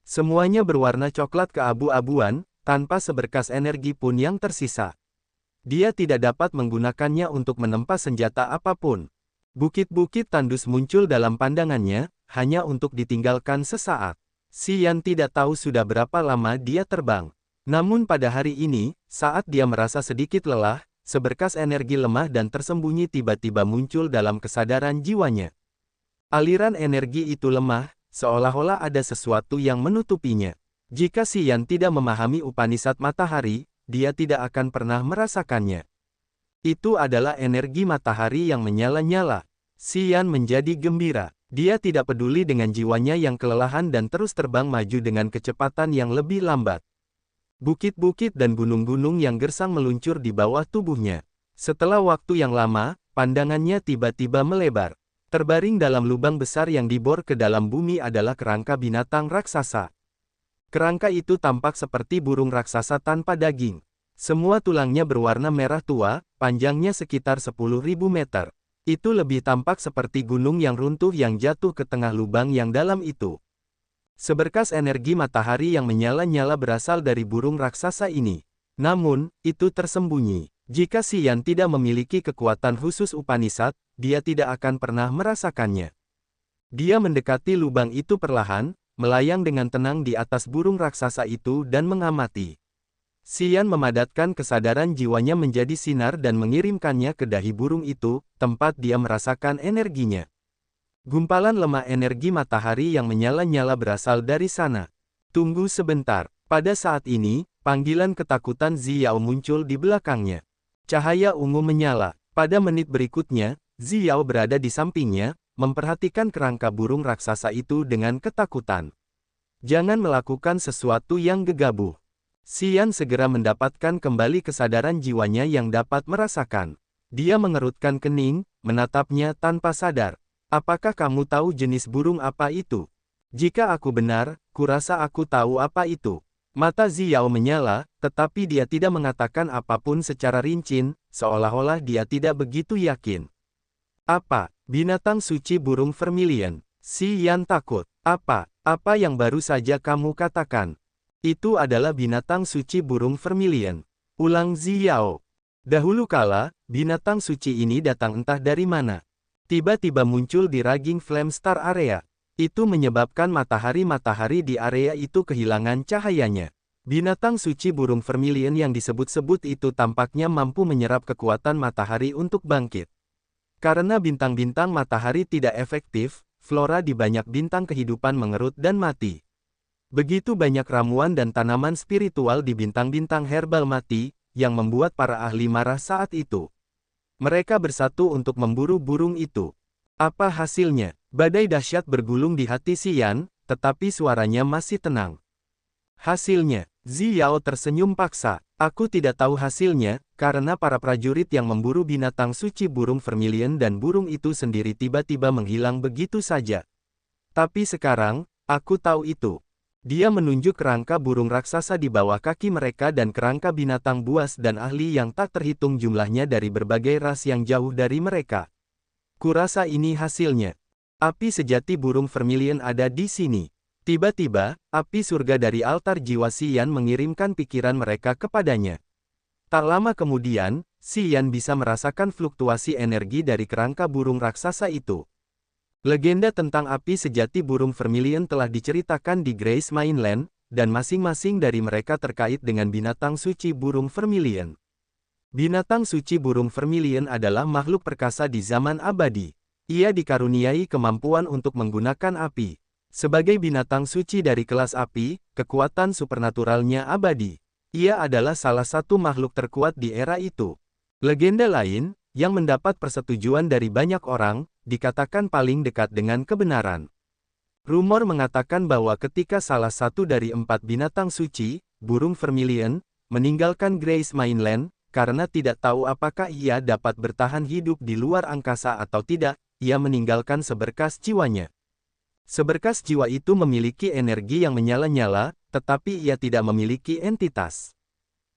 Speaker 1: Semuanya berwarna coklat keabu-abuan, tanpa seberkas energi pun yang tersisa. Dia tidak dapat menggunakannya untuk menempa senjata apapun. Bukit-bukit tandus muncul dalam pandangannya, hanya untuk ditinggalkan sesaat. Xi Yan tidak tahu sudah berapa lama dia terbang. Namun pada hari ini, saat dia merasa sedikit lelah, seberkas energi lemah dan tersembunyi tiba-tiba muncul dalam kesadaran jiwanya. Aliran energi itu lemah, seolah-olah ada sesuatu yang menutupinya. Jika Xi Yan tidak memahami Upanishad matahari, dia tidak akan pernah merasakannya. Itu adalah energi matahari yang menyala-nyala. Xi Yan menjadi gembira. Dia tidak peduli dengan jiwanya yang kelelahan dan terus terbang maju dengan kecepatan yang lebih lambat. Bukit-bukit dan gunung-gunung yang gersang meluncur di bawah tubuhnya. Setelah waktu yang lama, pandangannya tiba-tiba melebar. Terbaring dalam lubang besar yang dibor ke dalam bumi adalah kerangka binatang raksasa. Kerangka itu tampak seperti burung raksasa tanpa daging. Semua tulangnya berwarna merah tua, panjangnya sekitar 10.000 meter. Itu lebih tampak seperti gunung yang runtuh yang jatuh ke tengah lubang yang dalam itu. Seberkas energi matahari yang menyala-nyala berasal dari burung raksasa ini. Namun, itu tersembunyi. Jika Xian tidak memiliki kekuatan khusus Upanishad, dia tidak akan pernah merasakannya. Dia mendekati lubang itu perlahan, melayang dengan tenang di atas burung raksasa itu dan mengamati. Xian memadatkan kesadaran jiwanya menjadi sinar dan mengirimkannya ke dahi burung itu, tempat dia merasakan energinya. Gumpalan lemah energi matahari yang menyala-nyala berasal dari sana. Tunggu sebentar. Pada saat ini, panggilan ketakutan Ziyao muncul di belakangnya. Cahaya ungu menyala. Pada menit berikutnya, Ziyao berada di sampingnya, memperhatikan kerangka burung raksasa itu dengan ketakutan. Jangan melakukan sesuatu yang gegabah. Xian segera mendapatkan kembali kesadaran jiwanya yang dapat merasakan. Dia mengerutkan kening, menatapnya tanpa sadar. Apakah kamu tahu jenis burung apa itu? Jika aku benar, kurasa aku tahu apa itu. Mata Ziyao menyala, tetapi dia tidak mengatakan apapun secara rinci, seolah-olah dia tidak begitu yakin. Apa? Binatang suci burung vermilion. Xian takut. Apa yang baru saja kamu katakan? Itu adalah binatang suci burung vermilion. Ulang Ziyao. Dahulu kala, binatang suci ini datang entah dari mana. Tiba-tiba muncul di Raging Flame Star area. Itu menyebabkan matahari-matahari di area itu kehilangan cahayanya. Binatang suci burung vermilion yang disebut-sebut itu tampaknya mampu menyerap kekuatan matahari untuk bangkit. Karena bintang-bintang matahari tidak efektif, flora di banyak bintang kehidupan mengerut dan mati. Begitu banyak ramuan dan tanaman spiritual di bintang-bintang herbal mati, yang membuat para ahli marah saat itu. Mereka bersatu untuk memburu burung itu. Apa hasilnya? Badai dahsyat bergulung di hati Xian, tetapi suaranya masih tenang. Hasilnya, Ziyao tersenyum paksa. Aku tidak tahu hasilnya, karena para prajurit yang memburu binatang suci burung vermilion dan burung itu sendiri tiba-tiba menghilang begitu saja. Tapi sekarang, aku tahu itu. Dia menunjuk kerangka burung raksasa di bawah kaki mereka dan kerangka binatang buas dan ahli yang tak terhitung jumlahnya dari berbagai ras yang jauh dari mereka. Kurasa ini hasilnya. Api sejati burung vermilion ada di sini. Tiba-tiba, api surga dari altar jiwa Xian mengirimkan pikiran mereka kepadanya. Tak lama kemudian, Xian bisa merasakan fluktuasi energi dari kerangka burung raksasa itu. Legenda tentang api sejati burung vermilion telah diceritakan di Grace Mainland, dan masing-masing dari mereka terkait dengan binatang suci burung vermilion. Binatang suci burung vermilion adalah makhluk perkasa di zaman abadi. Ia dikaruniai kemampuan untuk menggunakan api. Sebagai binatang suci dari kelas api, kekuatan supernaturalnya abadi. Ia adalah salah satu makhluk terkuat di era itu. Legenda lain, yang mendapat persetujuan dari banyak orang, dikatakan paling dekat dengan kebenaran. Rumor mengatakan bahwa ketika salah satu dari 4 binatang suci, burung vermilion, meninggalkan Grace Mainland, karena tidak tahu apakah ia dapat bertahan hidup di luar angkasa atau tidak, ia meninggalkan seberkas jiwanya. Seberkas jiwa itu memiliki energi yang menyala-nyala, tetapi ia tidak memiliki entitas.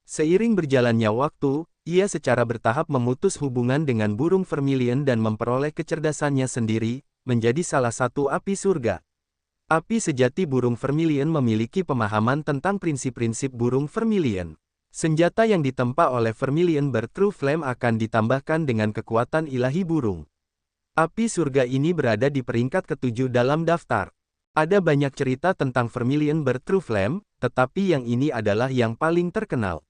Speaker 1: Seiring berjalannya waktu, ia secara bertahap memutus hubungan dengan burung vermilion dan memperoleh kecerdasannya sendiri, menjadi salah satu api surga. Api sejati burung vermilion memiliki pemahaman tentang prinsip-prinsip burung vermilion. Senjata yang ditempa oleh vermilion True Flame akan ditambahkan dengan kekuatan ilahi burung. Api surga ini berada di peringkat ke-7 dalam daftar. Ada banyak cerita tentang vermilion True Flame, tetapi yang ini adalah yang paling terkenal.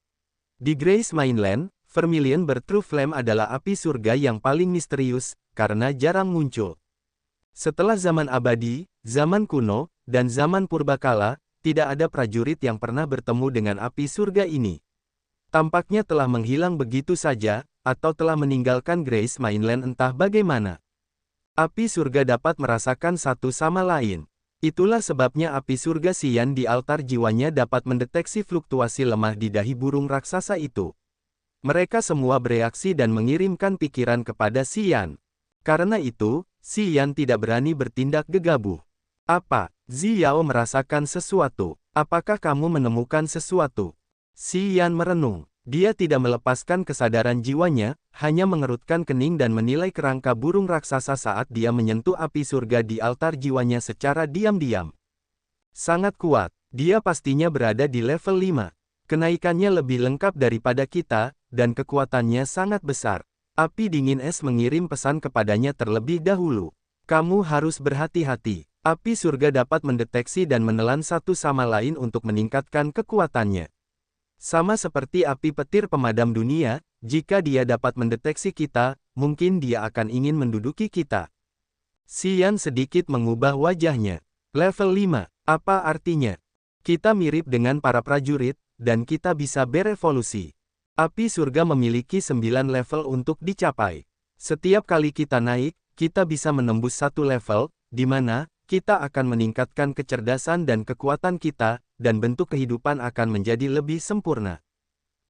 Speaker 1: Di Grace Mainland, vermilion True Flame adalah api surga yang paling misterius, karena jarang muncul. Setelah zaman abadi, zaman kuno, dan zaman purbakala, tidak ada prajurit yang pernah bertemu dengan api surga ini. Tampaknya telah menghilang begitu saja, atau telah meninggalkan Grace Mainland entah bagaimana. Api surga dapat merasakan satu sama lain. Itulah sebabnya api surga Xian di altar jiwanya dapat mendeteksi fluktuasi lemah di dahi burung raksasa itu. Mereka semua bereaksi dan mengirimkan pikiran kepada Xian. Karena itu, Xian tidak berani bertindak gegabah. Apa? Ziao merasakan sesuatu. Apakah kamu menemukan sesuatu? Xian merenung. Dia tidak melepaskan kesadaran jiwanya, hanya mengerutkan kening dan menilai kerangka burung raksasa saat dia menyentuh api surga di altar jiwanya secara diam-diam. Sangat kuat, dia pastinya berada di level 5. Kenaikannya lebih lengkap daripada kita, dan kekuatannya sangat besar. Api dingin es mengirim pesan kepadanya terlebih dahulu. Kamu harus berhati-hati. Api surga dapat mendeteksi dan menelan satu sama lain untuk meningkatkan kekuatannya. Sama seperti api petir pemadam dunia, jika dia dapat mendeteksi kita, mungkin dia akan ingin menduduki kita. Xian sedikit mengubah wajahnya. Level 5, apa artinya? Kita mirip dengan para prajurit, dan kita bisa berevolusi. Api surga memiliki 9 level untuk dicapai. Setiap kali kita naik, kita bisa menembus satu level, di mana kita akan meningkatkan kecerdasan dan kekuatan kita, dan bentuk kehidupan akan menjadi lebih sempurna.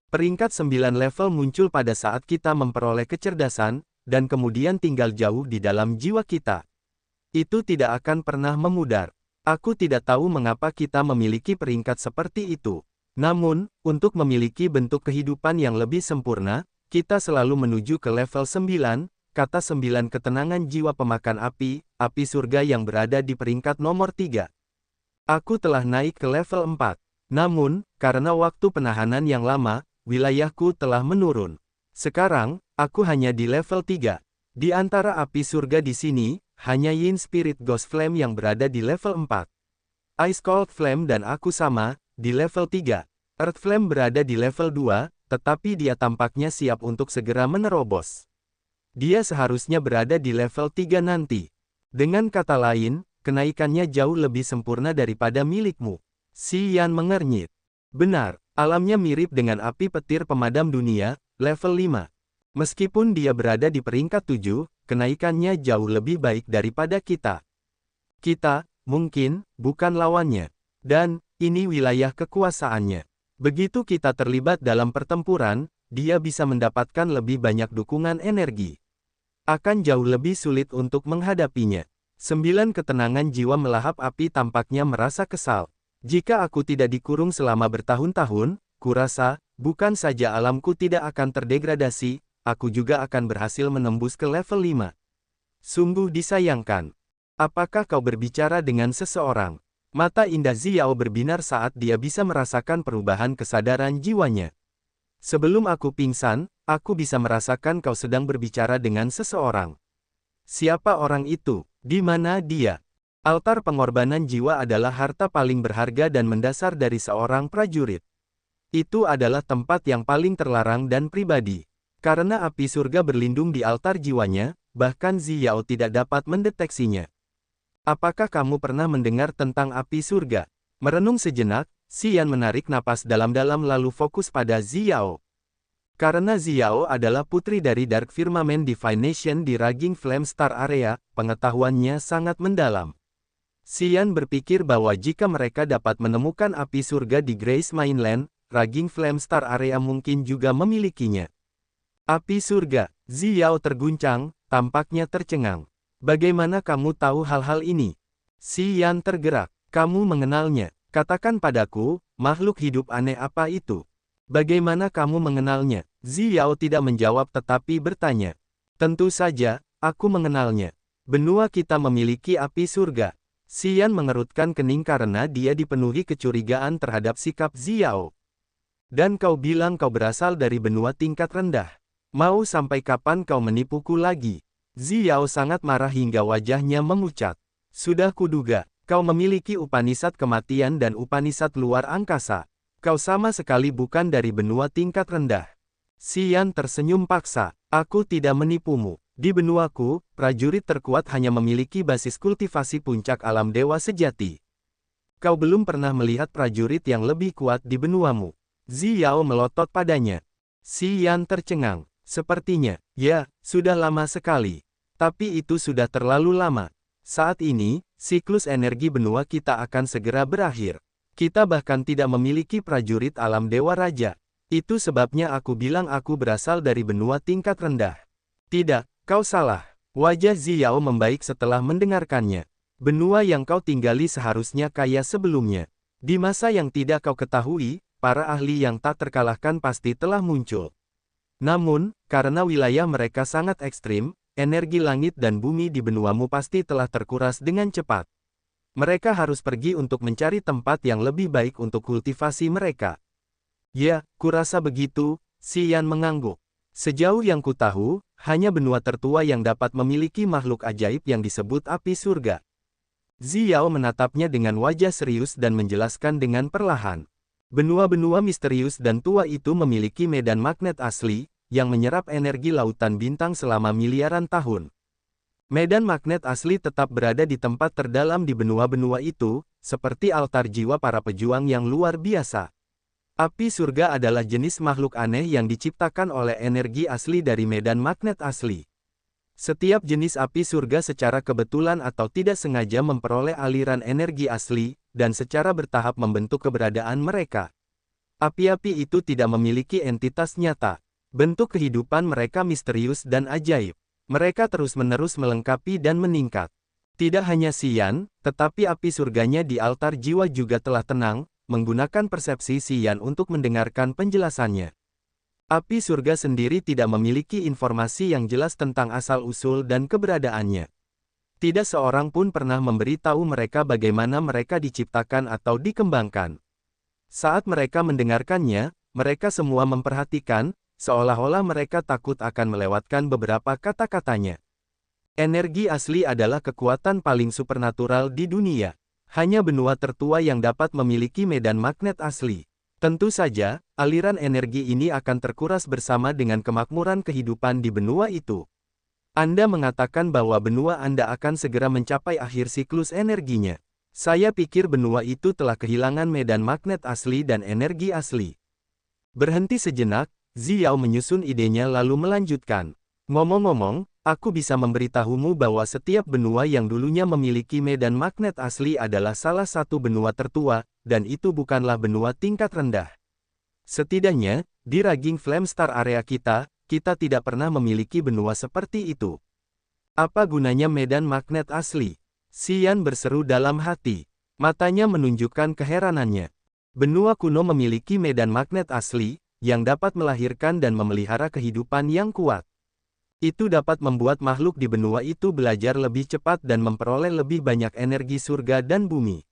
Speaker 1: Peringkat 9 level muncul pada saat kita memperoleh kecerdasan, dan kemudian tinggal jauh di dalam jiwa kita. Itu tidak akan pernah memudar. Aku tidak tahu mengapa kita memiliki peringkat seperti itu. Namun, untuk memiliki bentuk kehidupan yang lebih sempurna, kita selalu menuju ke level 9, kata 9 ketenangan jiwa pemakan api surga yang berada di peringkat nomor 3. Aku telah naik ke level 4. Namun, karena waktu penahanan yang lama, wilayahku telah menurun. Sekarang, aku hanya di level 3. Di antara api surga di sini, hanya Yin Spirit Ghost Flame yang berada di level 4. Ice Cold Flame dan aku sama, di level 3. Earth Flame berada di level 2, tetapi dia tampaknya siap untuk segera menerobos. Dia seharusnya berada di level 3 nanti. Dengan kata lain, kenaikannya jauh lebih sempurna daripada milikmu. Xian mengernyit. Benar, alamnya mirip dengan api petir pemadam dunia, level 5. Meskipun dia berada di peringkat 7, kenaikannya jauh lebih baik daripada kita. Kita, mungkin, bukan lawannya. Dan, ini wilayah kekuasaannya. Begitu kita terlibat dalam pertempuran, dia bisa mendapatkan lebih banyak dukungan energi. Akan jauh lebih sulit untuk menghadapinya. 9 ketenangan jiwa melahap api tampaknya merasa kesal. Jika aku tidak dikurung selama bertahun-tahun, kurasa, bukan saja alamku tidak akan terdegradasi, aku juga akan berhasil menembus ke level 5. Sungguh disayangkan. Apakah kau berbicara dengan seseorang? Mata indah Ziao berbinar saat dia bisa merasakan perubahan kesadaran jiwanya. Sebelum aku pingsan, aku bisa merasakan kau sedang berbicara dengan seseorang. Siapa orang itu? Di mana dia? Altar pengorbanan jiwa adalah harta paling berharga dan mendasar dari seorang prajurit. Itu adalah tempat yang paling terlarang dan pribadi. Karena api surga berlindung di altar jiwanya, bahkan Ziao tidak dapat mendeteksinya. Apakah kamu pernah mendengar tentang api surga? Merenung sejenak, Xian menarik napas dalam-dalam lalu fokus pada Ziao. Karena Ziao adalah putri dari Dark Firmament Divination di Raging Flame Star Area, pengetahuannya sangat mendalam. Xian berpikir bahwa jika mereka dapat menemukan api surga di Grace Mainland, Raging Flame Star Area mungkin juga memilikinya. Api surga, Ziao terguncang, tampaknya tercengang. Bagaimana kamu tahu hal-hal ini? Xian tergerak. Kamu mengenalnya. Katakan padaku, makhluk hidup aneh apa itu? Bagaimana kamu mengenalnya? Ziao tidak menjawab tetapi bertanya. Tentu saja, aku mengenalnya. Benua kita memiliki api surga. Xian mengerutkan kening karena dia dipenuhi kecurigaan terhadap sikap Ziao. Dan kau bilang kau berasal dari benua tingkat rendah. Mau sampai kapan kau menipuku lagi? Ziao sangat marah hingga wajahnya memucat. Sudah kuduga. Kau memiliki Upanisad kematian dan Upanisad luar angkasa. Kau sama sekali bukan dari benua tingkat rendah. Xian tersenyum paksa. Aku tidak menipumu. Di benuaku, prajurit terkuat hanya memiliki basis kultivasi puncak alam dewa sejati. Kau belum pernah melihat prajurit yang lebih kuat di benuamu. Ziao melotot padanya. Xian tercengang. Sepertinya, ya, sudah lama sekali. Tapi itu sudah terlalu lama. Saat ini, siklus energi benua kita akan segera berakhir. Kita bahkan tidak memiliki prajurit alam Dewa Raja. Itu sebabnya aku bilang aku berasal dari benua tingkat rendah. Tidak, kau salah. Wajah Xiao membaik setelah mendengarkannya. Benua yang kau tinggali seharusnya kaya sebelumnya. Di masa yang tidak kau ketahui, para ahli yang tak terkalahkan pasti telah muncul. Namun, karena wilayah mereka sangat ekstrim, energi langit dan bumi di benuamu pasti telah terkuras dengan cepat. Mereka harus pergi untuk mencari tempat yang lebih baik untuk kultivasi mereka. Ya, kurasa begitu, Xian mengangguk. Sejauh yang ku tahu, hanya benua tertua yang dapat memiliki makhluk ajaib yang disebut api surga. Xiao menatapnya dengan wajah serius dan menjelaskan dengan perlahan. Benua-benua misterius dan tua itu memiliki medan magnet asli, yang menyerap energi lautan bintang selama miliaran tahun. Medan magnet asli tetap berada di tempat terdalam di benua-benua itu, seperti altar jiwa para pejuang yang luar biasa. Api surga adalah jenis makhluk aneh yang diciptakan oleh energi asli dari medan magnet asli. Setiap jenis api surga secara kebetulan atau tidak sengaja memperoleh aliran energi asli, dan secara bertahap membentuk keberadaan mereka. Api-api itu tidak memiliki entitas nyata. Bentuk kehidupan mereka misterius dan ajaib. Mereka terus-menerus melengkapi dan meningkat. Tidak hanya Xian, tetapi api surganya di altar jiwa juga telah tenang, menggunakan persepsi Xian untuk mendengarkan penjelasannya. Api surga sendiri tidak memiliki informasi yang jelas tentang asal-usul dan keberadaannya. Tidak seorang pun pernah memberitahu mereka bagaimana mereka diciptakan atau dikembangkan. Saat mereka mendengarkannya, mereka semua memperhatikan, seolah-olah mereka takut akan melewatkan beberapa kata-katanya. Energi asli adalah kekuatan paling supernatural di dunia. Hanya benua tertua yang dapat memiliki medan magnet asli. Tentu saja, aliran energi ini akan terkuras bersama dengan kemakmuran kehidupan di benua itu. Anda mengatakan bahwa benua Anda akan segera mencapai akhir siklus energinya. Saya pikir benua itu telah kehilangan medan magnet asli dan energi asli. Berhenti sejenak, Xiao menyusun idenya lalu melanjutkan. Ngomong-ngomong, aku bisa memberitahumu bahwa setiap benua yang dulunya memiliki medan magnet asli adalah salah satu benua tertua, dan itu bukanlah benua tingkat rendah. Setidaknya, di Raging Flame Star area kita tidak pernah memiliki benua seperti itu. Apa gunanya medan magnet asli? Xian berseru dalam hati. Matanya menunjukkan keheranannya. Benua kuno memiliki medan magnet asli, yang dapat melahirkan dan memelihara kehidupan yang kuat. Itu dapat membuat makhluk di benua itu belajar lebih cepat dan memperoleh lebih banyak energi surga dan bumi.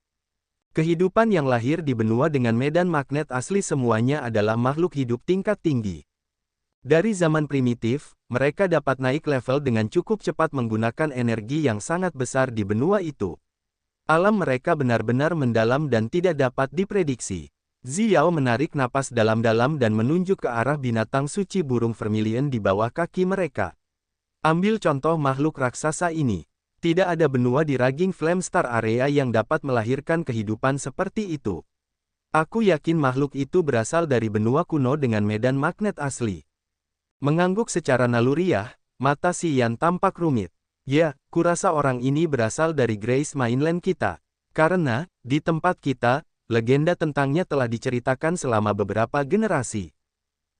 Speaker 1: Kehidupan yang lahir di benua dengan medan magnet asli semuanya adalah makhluk hidup tingkat tinggi. Dari zaman primitif, mereka dapat naik level dengan cukup cepat menggunakan energi yang sangat besar di benua itu. Alam mereka benar-benar mendalam dan tidak dapat diprediksi. Xiao menarik napas dalam-dalam dan menunjuk ke arah binatang suci burung vermilion di bawah kaki mereka. Ambil contoh makhluk raksasa ini. Tidak ada benua di Raging Flame Star area yang dapat melahirkan kehidupan seperti itu. Aku yakin makhluk itu berasal dari benua kuno dengan medan magnet asli. Mengangguk secara naluriah, mata Xian tampak rumit. Ya, kurasa orang ini berasal dari Grace Mainland kita. Karena, di tempat kita, legenda tentangnya telah diceritakan selama beberapa generasi.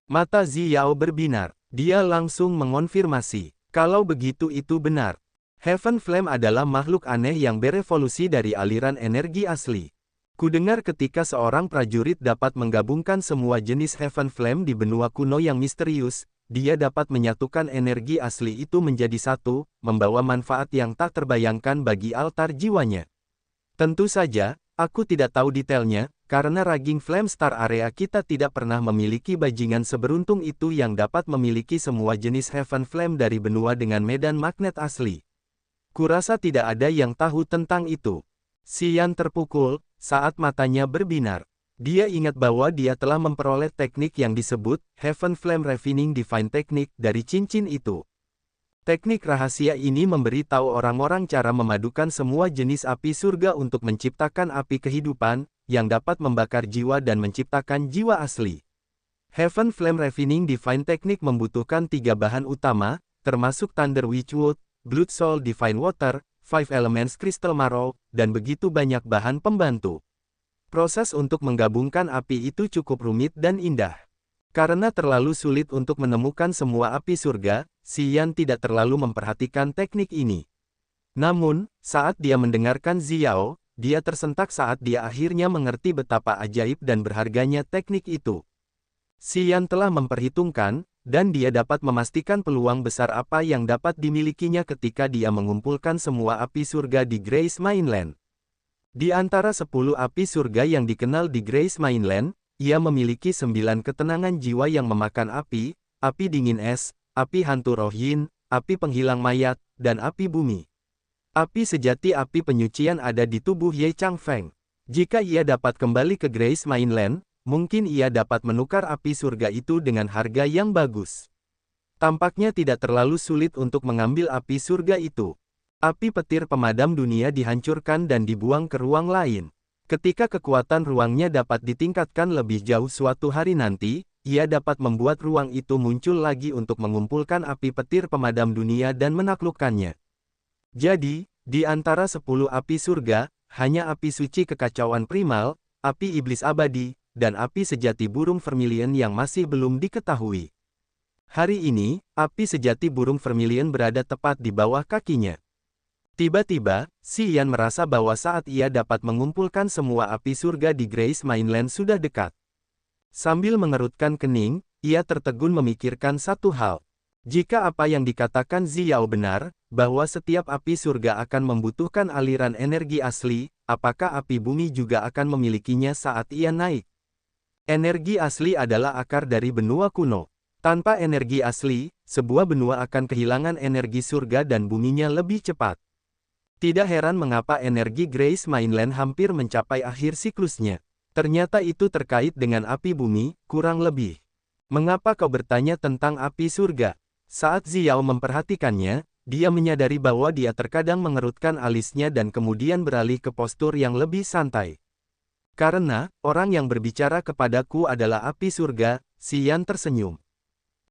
Speaker 1: Mata Xiao berbinar. Dia langsung mengonfirmasi. Kalau begitu itu benar. Heaven Flame adalah makhluk aneh yang berevolusi dari aliran energi asli. Kudengar ketika seorang prajurit dapat menggabungkan semua jenis Heaven Flame di benua kuno yang misterius, dia dapat menyatukan energi asli itu menjadi satu, membawa manfaat yang tak terbayangkan bagi altar jiwanya. Tentu saja, aku tidak tahu detailnya, karena Raging Flame Star area kita tidak pernah memiliki bajingan seberuntung itu yang dapat memiliki semua jenis Heaven Flame dari benua dengan medan magnet asli. Kurasa tidak ada yang tahu tentang itu. Xian terpukul, saat matanya berbinar. Dia ingat bahwa dia telah memperoleh teknik yang disebut Heaven Flame Refining Divine Technique dari cincin itu. Teknik rahasia ini memberi tahu orang-orang cara memadukan semua jenis api surga untuk menciptakan api kehidupan, yang dapat membakar jiwa dan menciptakan jiwa asli. Heaven Flame Refining Divine Technique membutuhkan 3 bahan utama, termasuk Thunder Witchwood, Blood Soul Divine Water, Five Elements Crystal Marrow, dan begitu banyak bahan pembantu. Proses untuk menggabungkan api itu cukup rumit dan indah. Karena terlalu sulit untuk menemukan semua api surga, Xian tidak terlalu memperhatikan teknik ini. Namun, saat dia mendengarkan Xiao, dia tersentak saat dia akhirnya mengerti betapa ajaib dan berharganya teknik itu. Xian telah memperhitungkan, dan dia dapat memastikan peluang besar apa yang dapat dimilikinya ketika dia mengumpulkan semua api surga di Grace Mainland. Di antara 10 api surga yang dikenal di Grace Mainland, ia memiliki 9 ketenangan jiwa yang memakan api dingin es, api hantu roh yin, api penghilang mayat, dan api bumi. Api sejati api penyucian ada di tubuh Ye Changfeng. Jika ia dapat kembali ke Grace Mainland, mungkin ia dapat menukar api surga itu dengan harga yang bagus. Tampaknya tidak terlalu sulit untuk mengambil api surga itu. Api petir pemadam dunia dihancurkan dan dibuang ke ruang lain. Ketika kekuatan ruangnya dapat ditingkatkan lebih jauh suatu hari nanti, ia dapat membuat ruang itu muncul lagi untuk mengumpulkan api petir pemadam dunia dan menaklukkannya. Jadi, di antara 10 api surga, hanya api suci kekacauan primal, api iblis abadi, dan api sejati burung vermilion yang masih belum diketahui. Hari ini, api sejati burung vermilion berada tepat di bawah kakinya. Tiba-tiba, Xian merasa bahwa saat ia dapat mengumpulkan semua api surga di Grace Mainland sudah dekat. Sambil mengerutkan kening, ia tertegun memikirkan satu hal. Jika apa yang dikatakan Xiao benar, bahwa setiap api surga akan membutuhkan aliran energi asli, apakah api bumi juga akan memilikinya saat ia naik? Energi asli adalah akar dari benua kuno. Tanpa energi asli, sebuah benua akan kehilangan energi surga dan buminya lebih cepat. Tidak heran mengapa energi Grace Mainland hampir mencapai akhir siklusnya. Ternyata itu terkait dengan api bumi, kurang lebih. Mengapa kau bertanya tentang api surga? Saat Xiao memperhatikannya, dia menyadari bahwa dia terkadang mengerutkan alisnya dan kemudian beralih ke postur yang lebih santai. Karena, orang yang berbicara kepadaku adalah api surga, Xian tersenyum.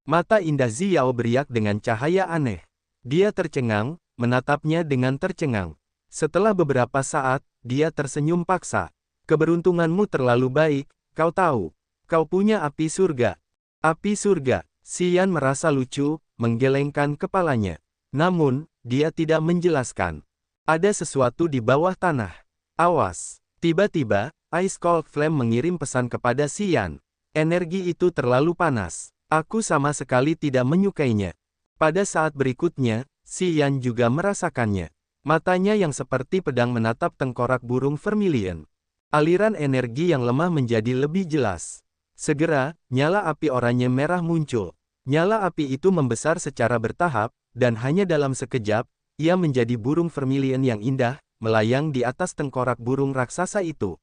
Speaker 1: Mata indah Xiao beriak dengan cahaya aneh. Dia tercengang, menatapnya dengan tercengang. Setelah beberapa saat, dia tersenyum paksa. Keberuntunganmu terlalu baik, kau tahu. Kau punya api surga. Api surga. Xian merasa lucu, menggelengkan kepalanya. Namun, dia tidak menjelaskan. Ada sesuatu di bawah tanah. Awas. Tiba-tiba, Ice Cold Flame mengirim pesan kepada Xian. Energi itu terlalu panas. Aku sama sekali tidak menyukainya. Pada saat berikutnya, Xian juga merasakannya. Matanya yang seperti pedang menatap tengkorak burung vermilion. Aliran energi yang lemah menjadi lebih jelas. Segera, nyala api oranye merah muncul. Nyala api itu membesar secara bertahap, dan hanya dalam sekejap, ia menjadi burung vermilion yang indah, melayang di atas tengkorak burung raksasa itu.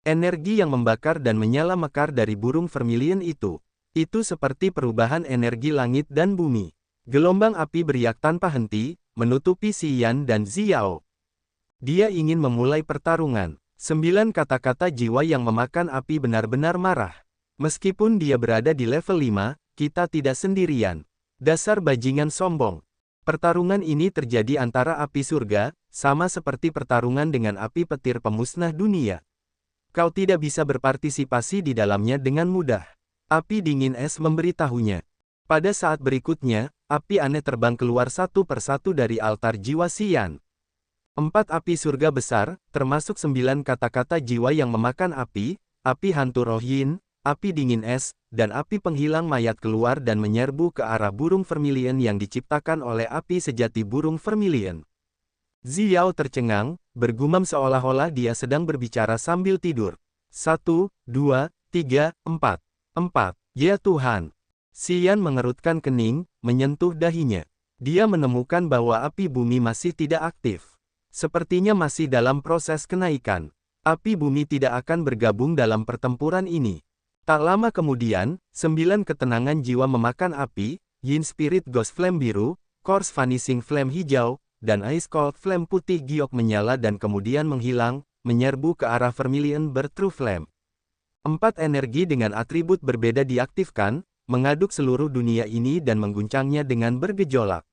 Speaker 1: Energi yang membakar dan menyala mekar dari burung vermilion itu seperti perubahan energi langit dan bumi. Gelombang api beriak tanpa henti, menutupi Xian dan Xiao. Dia ingin memulai pertarungan. 9 kata-kata jiwa yang memakan api benar-benar marah. Meskipun dia berada di level 5, kita tidak sendirian. Dasar bajingan sombong. Pertarungan ini terjadi antara api surga, sama seperti pertarungan dengan api petir pemusnah dunia. Kau tidak bisa berpartisipasi di dalamnya dengan mudah. Api dingin es memberitahunya. Pada saat berikutnya, api aneh terbang keluar satu persatu dari altar jiwa Xian. 4 api surga besar, termasuk 9 kata-kata jiwa yang memakan api hantu roh yin, api dingin es, dan api penghilang mayat keluar dan menyerbu ke arah burung vermilion yang diciptakan oleh api sejati burung vermilion. Xiao tercengang, bergumam seolah-olah dia sedang berbicara sambil tidur. 1, 2, 3, 4. 4. Ya Tuhan! Xian mengerutkan kening, menyentuh dahinya. Dia menemukan bahwa api bumi masih tidak aktif. Sepertinya masih dalam proses kenaikan. Api bumi tidak akan bergabung dalam pertempuran ini. Tak lama kemudian, 9 ketenangan jiwa memakan api, Yin Spirit Ghost Flame biru, Coarse Vanishing Flame hijau, dan Ice Cold Flame putih giok menyala dan kemudian menghilang, menyerbu ke arah Vermilion Bird True Flame. 4 energi dengan atribut berbeda diaktifkan, mengaduk seluruh dunia ini dan mengguncangnya dengan bergejolak.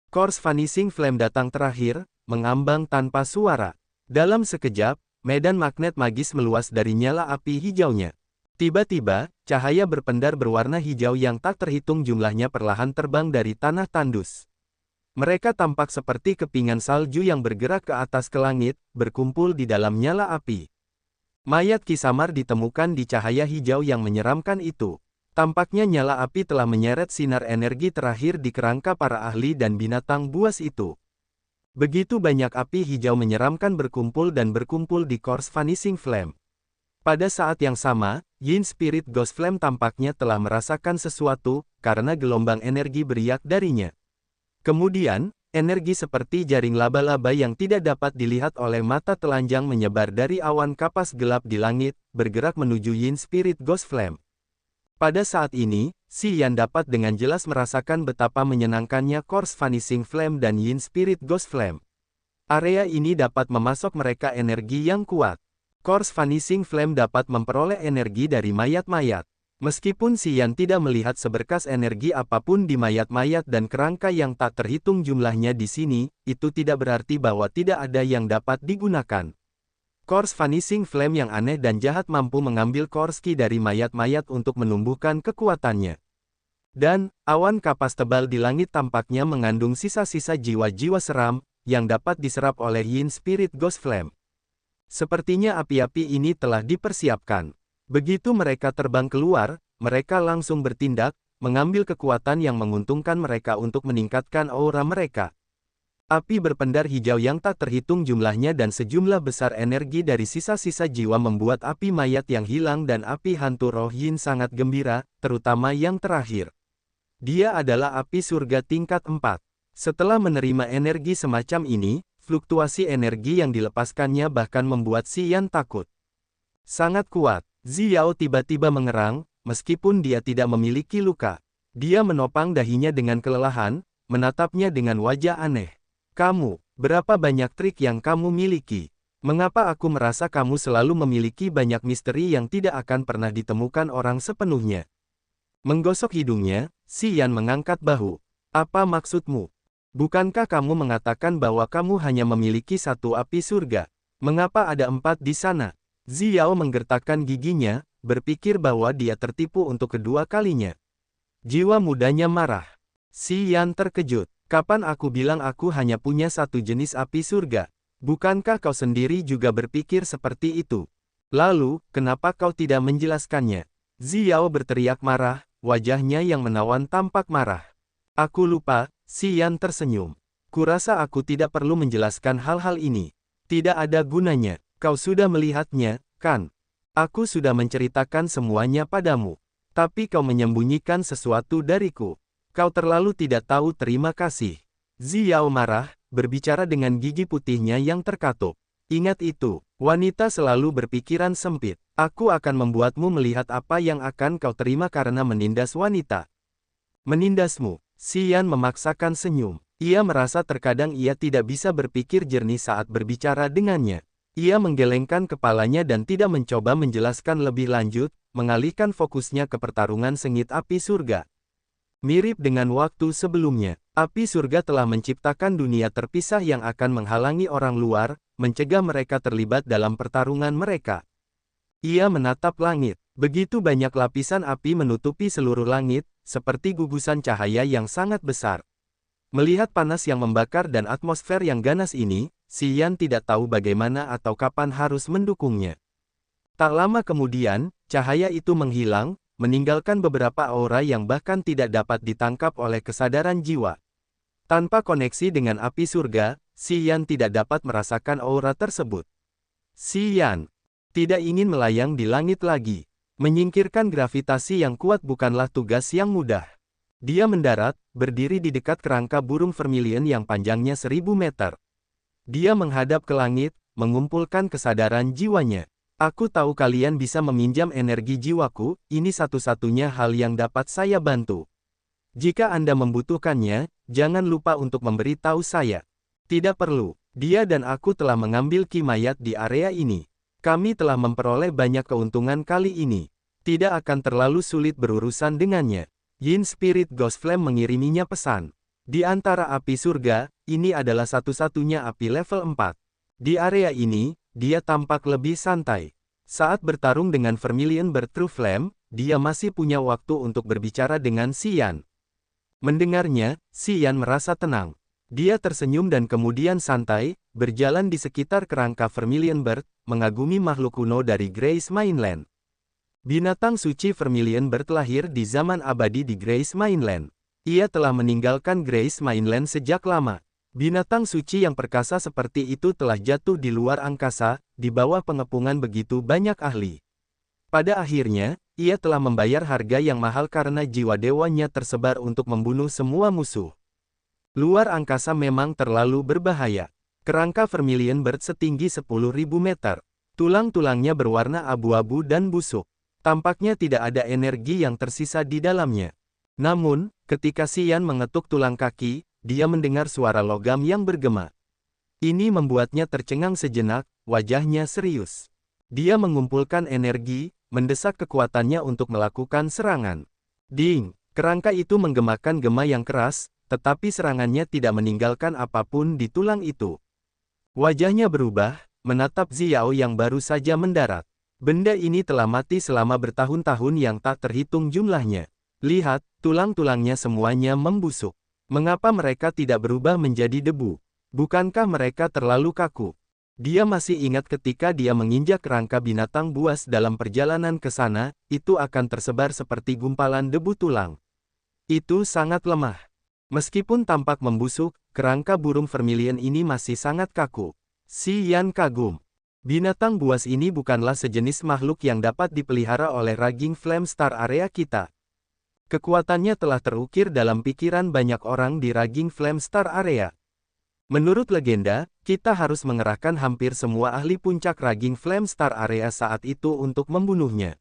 Speaker 1: Course Vanishing Flame datang terakhir, mengambang tanpa suara. Dalam sekejap, medan magnet magis meluas dari nyala api hijaunya. Tiba-tiba, cahaya berpendar berwarna hijau yang tak terhitung jumlahnya perlahan terbang dari tanah tandus. Mereka tampak seperti kepingan salju yang bergerak ke atas ke langit, berkumpul di dalam nyala api. Mayat Ki Samar ditemukan di cahaya hijau yang menyeramkan itu. Tampaknya nyala api telah menyeret sinar energi terakhir di kerangka para ahli dan binatang buas itu. Begitu banyak api hijau menyeramkan berkumpul di Course Vanishing Flame. Pada saat yang sama, Yin Spirit Ghost Flame tampaknya telah merasakan sesuatu, karena gelombang energi beriak darinya. Kemudian, energi seperti jaring laba-laba yang tidak dapat dilihat oleh mata telanjang menyebar dari awan kapas gelap di langit, bergerak menuju Yin Spirit Ghost Flame. Pada saat ini, Si Yan dapat dengan jelas merasakan betapa menyenangkannya Course Vanishing Flame dan Yin Spirit Ghost Flame. Area ini dapat memasok mereka energi yang kuat. Course Vanishing Flame dapat memperoleh energi dari mayat-mayat. Meskipun Si Yan tidak melihat seberkas energi apapun di mayat-mayat dan kerangka yang tak terhitung jumlahnya di sini, itu tidak berarti bahwa tidak ada yang dapat digunakan. Course Vanishing Flame yang aneh dan jahat mampu mengambil Course Ki dari mayat-mayat untuk menumbuhkan kekuatannya. Dan, awan kapas tebal di langit tampaknya mengandung sisa-sisa jiwa-jiwa seram, yang dapat diserap oleh Yin Spirit Ghost Flame. Sepertinya api-api ini telah dipersiapkan. Begitu mereka terbang keluar, mereka langsung bertindak, mengambil kekuatan yang menguntungkan mereka untuk meningkatkan aura mereka. Api berpendar hijau yang tak terhitung jumlahnya dan sejumlah besar energi dari sisa-sisa jiwa membuat api mayat yang hilang dan api hantu roh Yin sangat gembira, terutama yang terakhir. Dia adalah api surga tingkat 4. Setelah menerima energi semacam ini, fluktuasi energi yang dilepaskannya bahkan membuat Si Yan takut. Sangat kuat. Xiao tiba-tiba mengerang, meskipun dia tidak memiliki luka. Dia menopang dahinya dengan kelelahan, menatapnya dengan wajah aneh. Kamu, berapa banyak trik yang kamu miliki? Mengapa aku merasa kamu selalu memiliki banyak misteri yang tidak akan pernah ditemukan orang sepenuhnya? Menggosok hidungnya, Si Yan mengangkat bahu. Apa maksudmu? Bukankah kamu mengatakan bahwa kamu hanya memiliki satu api surga? Mengapa ada 4 di sana? Xiao menggertakkan giginya, berpikir bahwa dia tertipu untuk kedua kalinya. Jiwa mudanya marah. Si Yan terkejut. Kapan aku bilang aku hanya punya satu jenis api surga? Bukankah kau sendiri juga berpikir seperti itu? Lalu, kenapa kau tidak menjelaskannya? Xiao berteriak marah, wajahnya yang menawan tampak marah. Aku lupa, Si Yan tersenyum. Kurasa aku tidak perlu menjelaskan hal-hal ini. Tidak ada gunanya. Kau sudah melihatnya, kan? Aku sudah menceritakan semuanya padamu. Tapi kau menyembunyikan sesuatu dariku. Kau terlalu tidak tahu terima kasih. Xiao marah, berbicara dengan gigi putihnya yang terkatup. Ingat itu, wanita selalu berpikiran sempit. Aku akan membuatmu melihat apa yang akan kau terima karena menindas wanita. Menindasmu. Si Yan memaksakan senyum. Ia merasa terkadang ia tidak bisa berpikir jernih saat berbicara dengannya. Ia menggelengkan kepalanya dan tidak mencoba menjelaskan lebih lanjut, mengalihkan fokusnya ke pertarungan sengit api surga. Mirip dengan waktu sebelumnya, api surga telah menciptakan dunia terpisah yang akan menghalangi orang luar, mencegah mereka terlibat dalam pertarungan mereka. Ia menatap langit. Begitu banyak lapisan api menutupi seluruh langit, seperti gugusan cahaya yang sangat besar. Melihat panas yang membakar dan atmosfer yang ganas ini, Si Yan tidak tahu bagaimana atau kapan harus mendukungnya. Tak lama kemudian, cahaya itu menghilang, meninggalkan beberapa aura yang bahkan tidak dapat ditangkap oleh kesadaran jiwa. Tanpa koneksi dengan api surga, Si Yan tidak dapat merasakan aura tersebut. Si Yan tidak ingin melayang di langit lagi. Menyingkirkan gravitasi yang kuat bukanlah tugas yang mudah. Dia mendarat, berdiri di dekat kerangka burung vermilion yang panjangnya 1000 meter. Dia menghadap ke langit, mengumpulkan kesadaran jiwanya. Aku tahu kalian bisa meminjam energi jiwaku, ini satu-satunya hal yang dapat saya bantu. Jika Anda membutuhkannya, jangan lupa untuk memberitahu saya. Tidak perlu, dia dan aku telah mengambil ki mayat di area ini. Kami telah memperoleh banyak keuntungan kali ini. Tidak akan terlalu sulit berurusan dengannya. Yin Spirit Ghost Flame mengiriminya pesan. Di antara api surga, ini adalah satu-satunya api level 4. Di area ini, dia tampak lebih santai. Saat bertarung dengan Vermilion Bird True Flame, dia masih punya waktu untuk berbicara dengan Xian. Mendengarnya, Xian merasa tenang. Dia tersenyum dan kemudian santai, berjalan di sekitar kerangka Vermilion Bird, mengagumi makhluk kuno dari Grace Mainland. Binatang suci Vermilion Bird lahir di zaman abadi di Grace Mainland. Ia telah meninggalkan Grace Mainland sejak lama. Binatang suci yang perkasa seperti itu telah jatuh di luar angkasa, di bawah pengepungan begitu banyak ahli. Pada akhirnya, ia telah membayar harga yang mahal karena jiwa dewanya tersebar untuk membunuh semua musuh. Luar angkasa memang terlalu berbahaya. Kerangka Vermilion Bird setinggi 10.000 meter. Tulang-tulangnya berwarna abu-abu dan busuk. Tampaknya tidak ada energi yang tersisa di dalamnya. Namun, ketika Xian mengetuk tulang kaki, dia mendengar suara logam yang bergema. Ini membuatnya tercengang sejenak, wajahnya serius. Dia mengumpulkan energi, mendesak kekuatannya untuk melakukan serangan. Ding! Kerangka itu menggemakan gema yang keras, tetapi serangannya tidak meninggalkan apapun di tulang itu. Wajahnya berubah, menatap Xiao yang baru saja mendarat. Benda ini telah mati selama bertahun-tahun yang tak terhitung jumlahnya. Lihat, tulang-tulangnya semuanya membusuk. Mengapa mereka tidak berubah menjadi debu? Bukankah mereka terlalu kaku? Dia masih ingat ketika dia menginjak kerangka binatang buas dalam perjalanan ke sana, itu akan tersebar seperti gumpalan debu tulang. Itu sangat lemah. Meskipun tampak membusuk, kerangka burung Vermilion ini masih sangat kaku. Xian kagum. Binatang buas ini bukanlah sejenis makhluk yang dapat dipelihara oleh Raging Flame Star area kita. Kekuatannya telah terukir dalam pikiran banyak orang di Raging Flame Star area. Menurut legenda, kita harus mengerahkan hampir semua ahli puncak Raging Flame Star area saat itu untuk membunuhnya.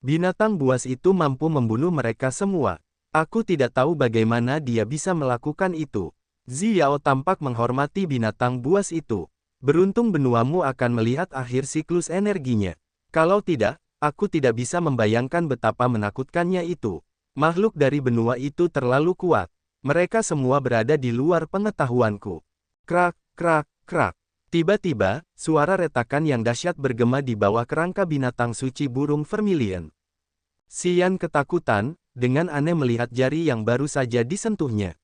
Speaker 1: Binatang buas itu mampu membunuh mereka semua. Aku tidak tahu bagaimana dia bisa melakukan itu. Xiao tampak menghormati binatang buas itu. Beruntung benuamu akan melihat akhir siklus energinya. Kalau tidak, aku tidak bisa membayangkan betapa menakutkannya itu. Makhluk dari benua itu terlalu kuat. Mereka semua berada di luar pengetahuanku. Krak, krak, krak. Tiba-tiba, suara retakan yang dahsyat bergema di bawah kerangka binatang suci burung Vermilion. Xian ketakutan, dengan aneh melihat jari yang baru saja disentuhnya.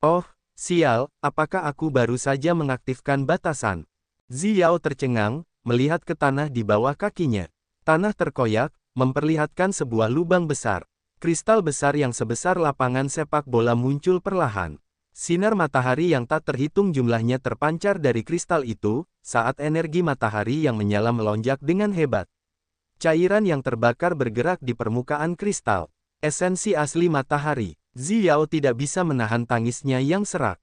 Speaker 1: Oh, sial, apakah aku baru saja mengaktifkan batasan? Xiao tercengang, melihat ke tanah di bawah kakinya. Tanah terkoyak, memperlihatkan sebuah lubang besar. Kristal besar yang sebesar lapangan sepak bola muncul perlahan. Sinar matahari yang tak terhitung jumlahnya terpancar dari kristal itu, saat energi matahari yang menyala melonjak dengan hebat. Cairan yang terbakar bergerak di permukaan kristal. Esensi asli matahari. Xiao tidak bisa menahan tangisnya yang serak.